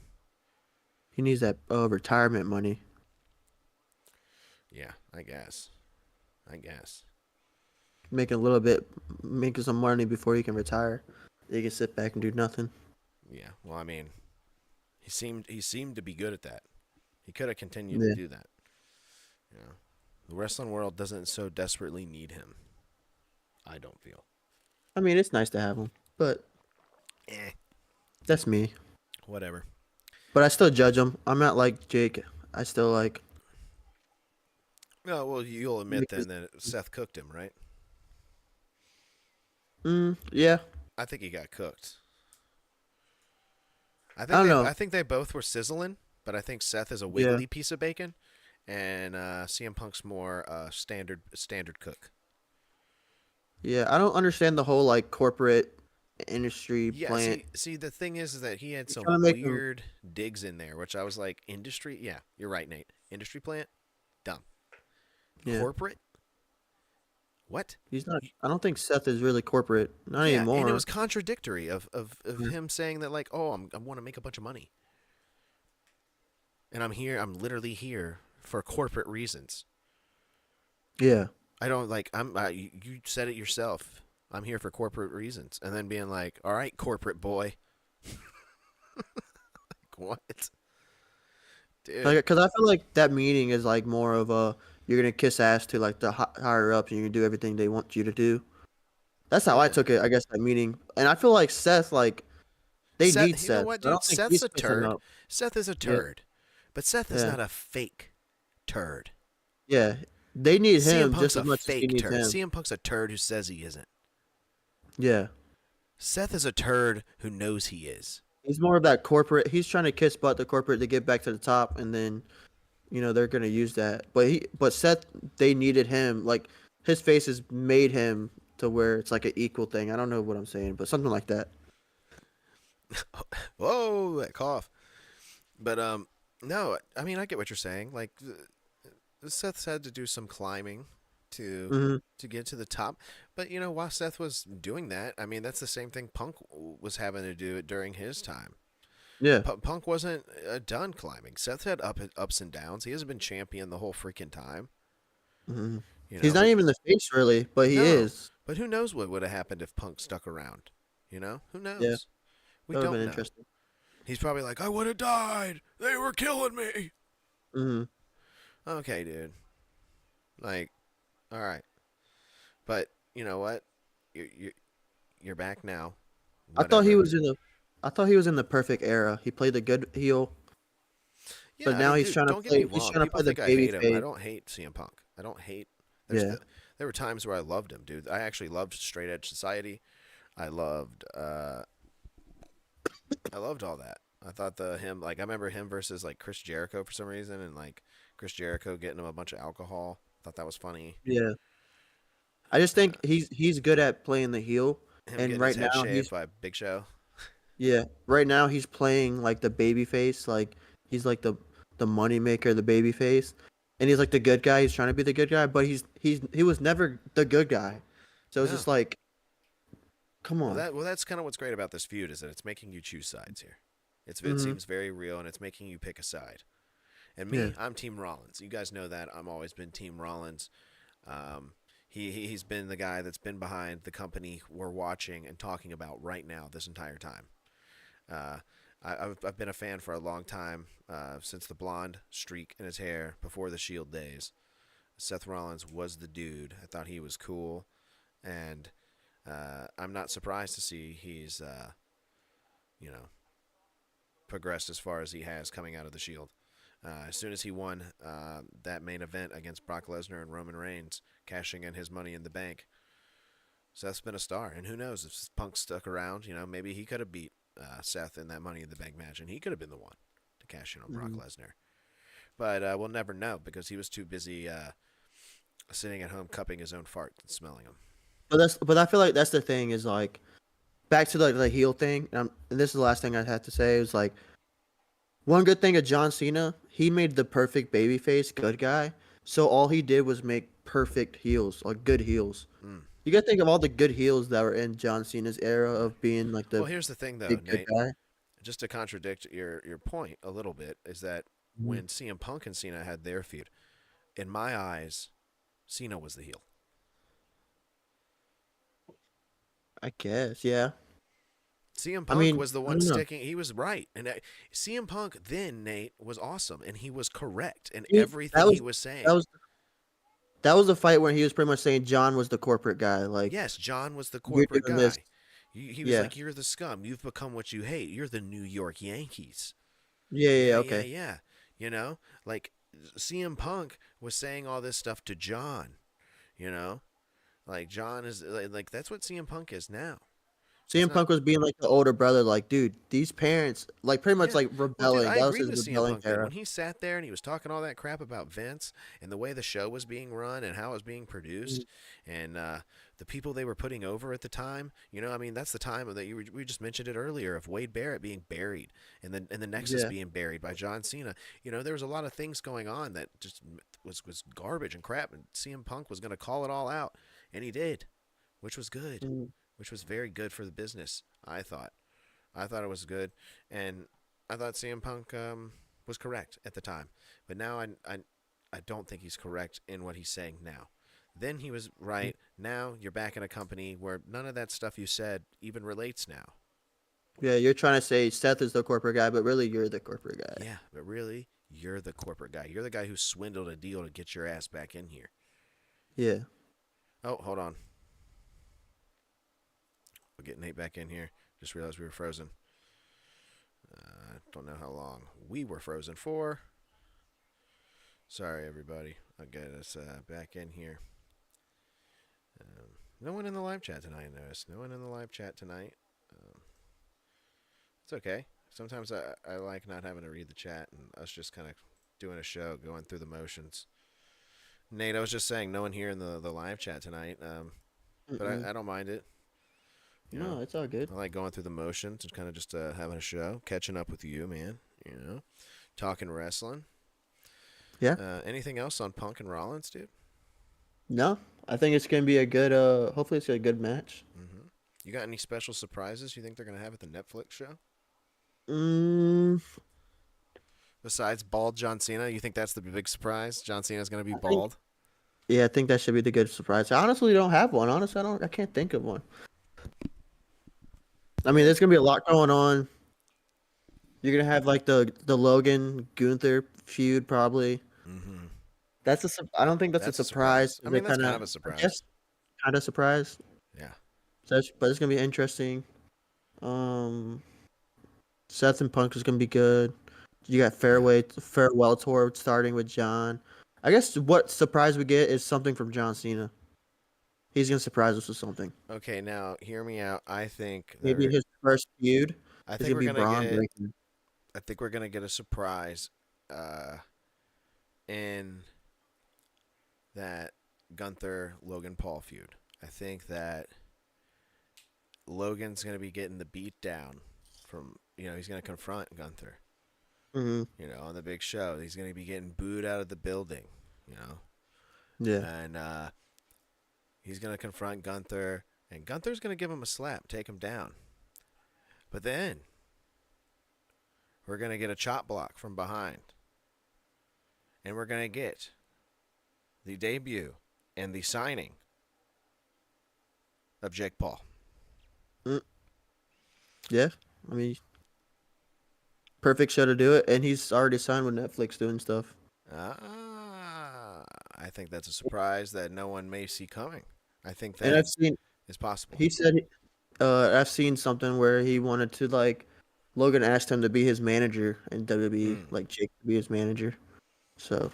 He needs that retirement money. Yeah, I guess. Making some money before he can retire. He can sit back and do nothing. Yeah. Well, I mean, he seemed to be good at that. He could have continued Yeah. to do that. The wrestling world doesn't so desperately need him. I don't feel. I mean, it's nice to have him, but that's me. Whatever. But I still judge him. I'm not like Jake. I still like. No, well, you'll admit Because- then that Seth cooked him, right? Yeah. I think he got cooked. I don't know. I think they both were sizzling, but I think Seth is a wiggly piece of bacon, and CM Punk's more standard cook. Yeah, I don't understand the whole like corporate industry Yeah, plant. see, the thing is that he had some trying to make him- weird digs in there, which I was like, industry? Yeah, you're right, Nate. Industry plant? Dumb. Yeah. Corporate? What? He's not. I don't think Seth is really corporate. Not Yeah, anymore. and it was contradictory of him saying that, like, oh, I want to make a bunch of money. And I'm literally here for corporate reasons. Yeah. I don't like, you said it yourself. I'm here for corporate reasons. And then being like, all right, corporate boy. Like, what? Dude. Because I feel like that meeting is like more of a you're gonna kiss ass to like the higher ups and you're gonna do everything they want you to do. That's how I took it. I guess that meeting, and I feel like Seth they need You Seth. know what, I dude? don't think Seth's he's a pissing turd. up. Seth is a turd. But Seth is Yeah. not a fake turd. Yeah, they need CM him Punk's just as a much as he fake needs turd. him. CM Punk's a turd who says he isn't. Yeah, Seth is a turd who knows he is. he's more of that corporate. He's trying to kiss butt the corporate to get back to the top, and then they're gonna use that. But Seth, they needed him. Like his face has made him to where it's like an equal thing. I don't know what I'm saying, but something like that. Whoa, that cough. But no, I mean I get what you're saying. Like Seth's had to do some climbing to get to the top. But while Seth was doing that, I mean that's the same thing Punk was having to do during his time. Yeah, Punk wasn't done climbing. Seth had ups and downs. He hasn't been champion the whole freaking time. he's not even the face really, but he No. is. But who knows what would have happened if Punk stuck around? Who knows? Yeah. We That would have don't been know. interesting. He's probably like, I would have died. They were killing me. hmm Okay, dude. Like, all right. But you know what? You're back now. I thought he Whatever. was in the perfect era. He played the good heel. Yeah, but I now mean, he's dude, trying to don't get play. me He's wrong. trying to People play the think I baby hate him. I face. don't hate CM Punk. I don't hate. Yeah. There were times where I loved him, dude. I actually loved Straight Edge Society. I loved all that. I thought him, like, I remember him versus like Chris Jericho for some reason, and like Chris Jericho getting him a bunch of alcohol. Thought that was funny. Yeah. I just think he's good at playing the heel, Him and getting his right head now shaved by Big Show. right now he's playing like the baby face, like he's like the money maker, the baby face, and he's like the good guy. He's trying to be the good guy, but he was never the good guy. So it's No. just like, come on. That's kind of what's great about this feud, is that it's making you choose sides here. It Mhm. seems very real, and it's making you pick a side. And me, Yeah. I'm Team Rollins. You guys know that. I've always been Team Rollins. He's been the guy that's been behind the company we're watching and talking about right now this entire time. I've been a fan for a long time, since the blonde streak in his hair before the Shield days. Seth Rollins was the dude. I thought he was cool, and I'm not surprised to see he's progressed as far as he has coming out of the Shield. As soon as he won that main event against Brock Lesnar and Roman Reigns, cashing in his Money in the Bank, Seth's been a star. And who knows, if Punk stuck around, maybe he could have beat Seth in that Money in the Bank match, and he could have been the one to cash in on Brock Lesnar. But we'll never know, because he was too busy sitting at home cupping his own farts and smelling them. But I feel like that's the thing, is like, back to the heel thing, and this is the last thing I had to say, is like, one good thing of John Cena, he made the perfect babyface good guy. So all he did was make perfect heels, like good heels. You gotta think of all the good heels that were in John Cena's era of being like the Well, here's the thing, though, big good Nate. guy. Just to contradict your point a little bit, is that when CM Punk and Cena had their feud, in my eyes, Cena was the heel. I guess, yeah. CM I Punk mean, was the I one don't know. sticking. He was right, and CM Punk then, Nate, was awesome, and he was correct in He- everything he was saying. That was the fight where he was pretty much saying John was the corporate guy. Like, Yes, John was the you're corporate doing guy. this. He was Yeah. like, "You're the scum. You've become what you hate. You're the New York Yankees." Yeah, okay. Yeah. Like CM Punk was saying all this stuff to John. Like John is like that's what CM Punk is now. CM Punk was being like the older brother, like, dude, these parents, like, pretty much Yeah. like Well, rebelling. dude, I That was agree his with CM rebelling Punk. Dude. era. When he sat there and he was talking all that crap about Vince and the way the show was being run and how it was being produced and the people they were putting over at the time, that's the time that we just mentioned it earlier, of Wade Barrett being buried and the Nexus Yeah. being buried by John Cena. There was a lot of things going on that just was garbage and crap, and CM Punk was going to call it all out, and he did, which was good. Which was very good for the business, I thought. I thought it was good, and I thought CM Punk was correct at the time. But now I don't think he's correct in what he's saying now. Then he was right. Now you're back in a company where none of that stuff you said even relates now. Yeah, you're trying to say Seth is the corporate guy, but really you're the corporate guy. Yeah, but really, you're the corporate guy. You're the guy who swindled a deal to get your ass back in here. Yeah. Oh, hold on. We'll get Nate back in here. Just realized we were frozen. Don't know how long we were frozen for. Sorry, everybody. I'll get us back in here. No one in the live chat tonight, I noticed. No one in the live chat tonight. It's okay. Sometimes I like not having to read the chat and us just kind of doing a show, going through the motions. Nate, I was just saying, no one here in the live chat tonight. But I don't mind it. No, it's all good. I like going through the motions and kind of just having a show, catching up with you, man. Talking wrestling. Yeah. Anything else on Punk and Rollins, dude? No, I think it's gonna be a good. Hopefully, it's a good match. You got any special surprises you think they're gonna have at the Netflix show? Besides bald John Cena, you think that's the big surprise? John Cena's gonna be bald? Yeah, I think that should be the good surprise. I honestly don't have one. Honestly, I can't think of one. I mean, there's gonna be a lot going on. You're gonna have like the Logan Gunther feud probably. I don't think that's a surprise. I mean, that's kind of a surprise. I guess kind of surprise. Yeah. But it's gonna be interesting. Seth and Punk is gonna be good. You got farewell tour starting with John. I guess what surprise we get is something from John Cena. He's gonna surprise us with something. Okay, now hear me out. Maybe his first feud I is think gonna we're be gonna Braun get breaking. I think we're gonna get a surprise in that Gunther Logan Paul feud. I think that Logan's gonna be getting the beat down from he's gonna confront Gunther. Hmm. On the big show. He's gonna be getting booed out of the building, Yeah. And he's gonna confront Gunther, and Gunther's gonna give him a slap, take him down. But then we're gonna get a chop block from behind. And we're gonna get the debut and the signing of Jake Paul. Yeah. I mean, perfect show to do it, and he's already signed with Netflix doing stuff. I think that's a surprise that no one may see coming. I think And that is possible. he said, I've seen something where he wanted to Logan asked him to be his manager, and WWE like Jake to be his manager. So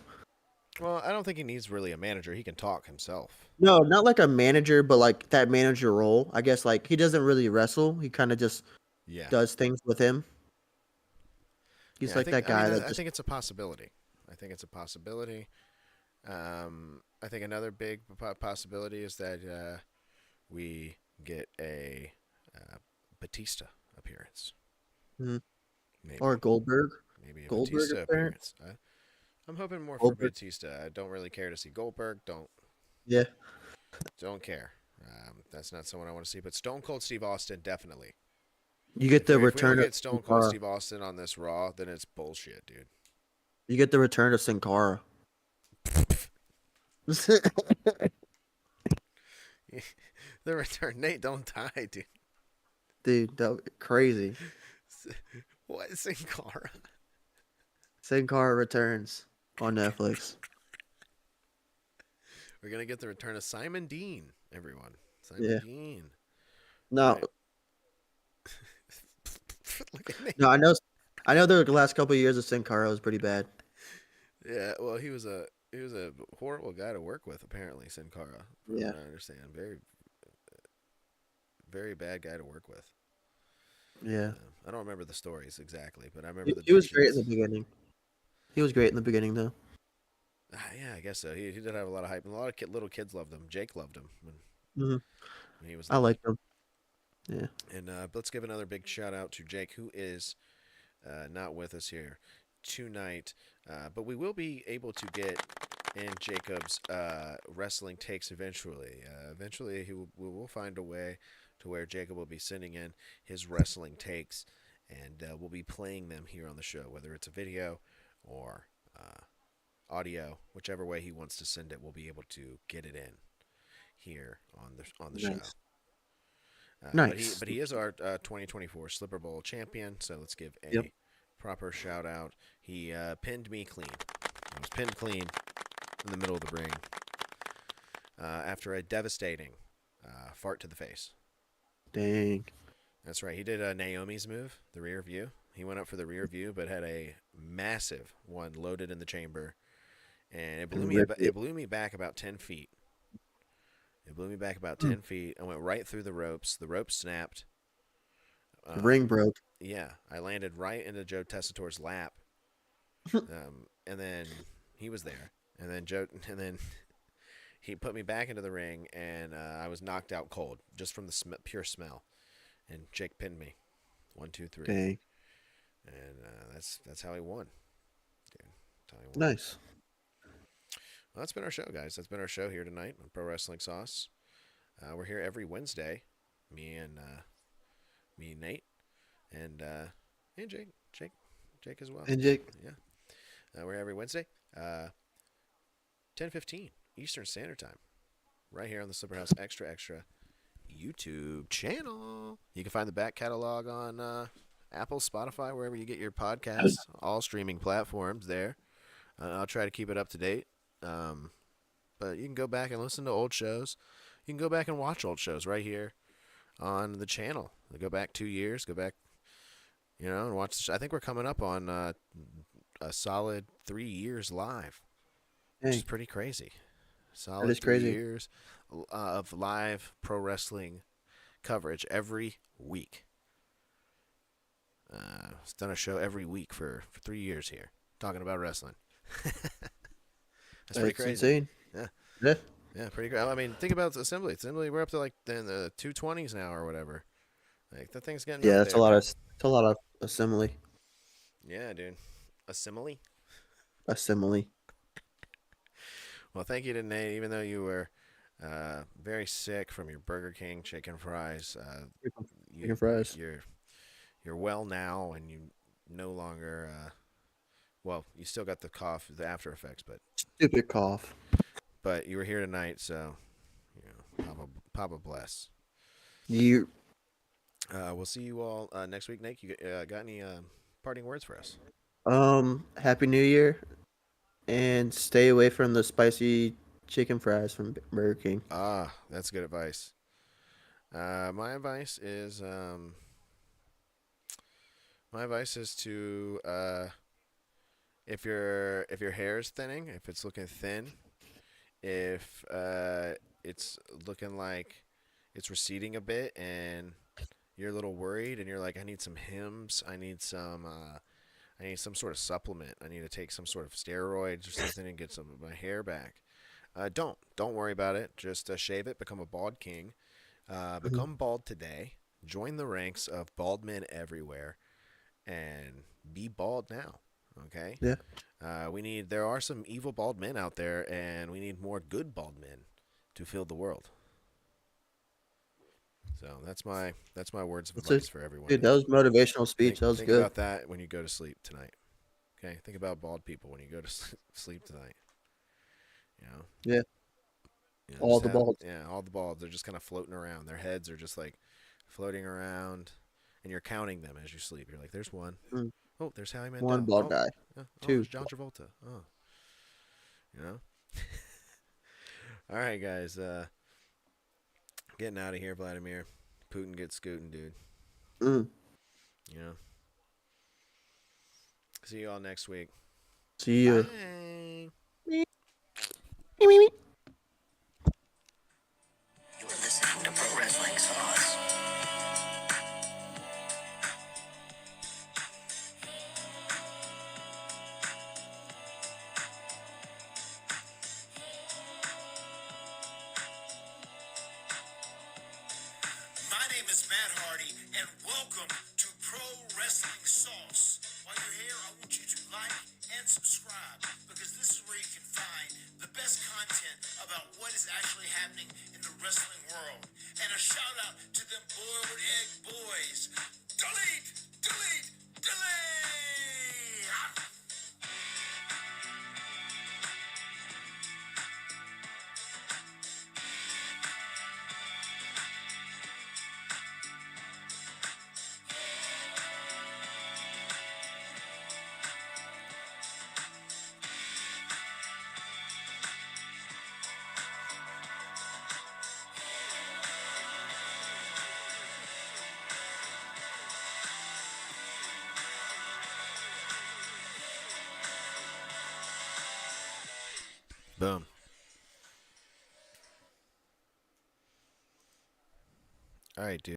Well, I don't think he needs really a manager. He can talk himself. no, not like a manager, but like that manager role. I guess he doesn't really wrestle. He kind of just does things with him. He's Yeah, that guy I think it's a possibility. I think it's a possibility. I think another big possibility is that we get a Batista appearance. Mhm. Maybe. Or Goldberg. Maybe a Goldberg Batista appearance. I'm hoping more for Goldberg. Batista. I don't really care to see Goldberg. Yeah. Don't care. That's not someone I want to see. But Stone Cold Steve Austin, definitely. You get the If we return don't of get Stone Sin Cold Cara. Steve Austin on this Raw, then it's bullshit, dude. You get the return of Sin Cara. The return. Nate, don't die, dude. Dude, that would be crazy. What is Sin Cara? Sin Cara returns on Netflix. We're gonna get the return of Simon Dean, everyone. Simon Dean. No, Right. Look at Nate. no, I know the last couple of years of Sin Cara was pretty bad. Yeah, well, he was a horrible guy to work with. Apparently, Sin Cara. From Yeah. what I understand, very, very bad guy to work with. Yeah. I don't remember the stories exactly, but I remember He was great in details. the beginning. He was great in the beginning, though. Yeah, I guess so. He did have a lot of hype, and a lot of little kids loved him. Jake loved him when he was. I liked him. Yeah. And let's give another big shout out to Jake, who is not with us here tonight, but we will be able to get in Jacob's wrestling takes eventually. Eventually, we will find a way to where Jacob will be sending in his wrestling takes, and we'll be playing them here on the show, whether it's a video or audio, whichever way he wants to send it. We'll be able to get it in here on the show. Nice. But he is our 2024 Slipper Bowl champion, so let's give a proper shout out. He pinned me clean. I was pinned clean in the middle of the ring after a devastating fart to the face. Dang. That's right. He did Naomi's move, the rear view. He went up for the rear view, but had a massive one loaded in the chamber, and it blew me back about 10 feet. It blew me back about 10 feet. I went right through the ropes. The rope snapped. The ring broke. Yeah, I landed right into Joe Tessitore's lap, and then he was there, and then he put me back into the ring, and I was knocked out cold just from the pure smell. And Jake pinned me, 1, 2, 3, Dang. and that's how he won. Dude, that's how he won. Nice. Well, that's been our show, guys. That's been our show here tonight on Pro Wrestling Sauce. We're here every Wednesday. Me and Nate, and Jake as well. And Jake. Yeah. We're here every Wednesday, 10:15 Eastern Standard Time, right here on the Slipper House Extra YouTube channel. You can find the back catalog on Apple, Spotify, wherever you get your podcasts, all streaming platforms there. I'll try to keep it up to date. But you can go back and listen to old shows. You can go back and watch old shows right here on the channel. Go back 2 years. Go back, and watch. I think we're coming up on a solid 3 years live which is Dang, pretty crazy. that Solid is 3 crazy. years of live pro wrestling coverage every week. It's done a show every week for 3 years here, talking about wrestling. That's pretty That's crazy. insane. Yeah. Yeah. Yeah, pretty great. I mean, think about the Assembly. Assembly, we're up to like in the 220s now or whatever. Like, that thing's getting Yeah, up that's a there, lot man. of assembly. Yeah, dude. Assembly? Assembly. Well, thank you to Nate, even though you were very sick from your Burger King chicken fries. Chicken fries. You're well now, and you no longer. Well, you still got the cough, the after effects, Stupid cough. but you were here tonight, so Papa bless. You We'll see you all next week. Nate, you got any parting words for us? Happy New Year, and stay away from the spicy chicken fries from Burger King. Ah, that's good advice. My advice is to if your hair is thinning, if it's looking thin, if it's looking like it's receding a bit, and you're a little worried, and you're like, I need some Hims, I need some sort of supplement, I need to take some sort of steroids or something and get some of my hair back. Don't worry about it. Just shave it, become a bald king. Become bald today. Join the ranks of bald men everywhere, and be bald now. Okay. Yeah. There are some evil bald men out there, and we need more good bald men to fill the world. So that's my words of That's advice it. for everyone. Dude, that was motivational speech. That was Think good. about that when you go to sleep tonight. Okay. Think about bald people when you go to sleep tonight. You know. Yeah. All Just the balls. Yeah, all the balls. They're just kind of floating around. Their heads are just like floating around, and you're counting them as you sleep. You're like, there's one. Mm. Oh, there's Howie Mandel. One bald Oh, guy. yeah. Oh, Two. there's John Travolta. Oh, you know. All right, guys. Getting out of here, Vladimir. Putin gets scooting, dude. Mm. You know. See you all next week. See you. Bye. You are listening to Pro Wrestling Sauce. My name is Matt Hardy, and welcome to Pro Wrestling Sauce. While you're here, I want you to like and subscribe, because this is where you can find the best content about what is actually happening in the wrestling world. And a shout out to them boiled egg boys. Delete! Delete! Delete! Boom. All right, dude.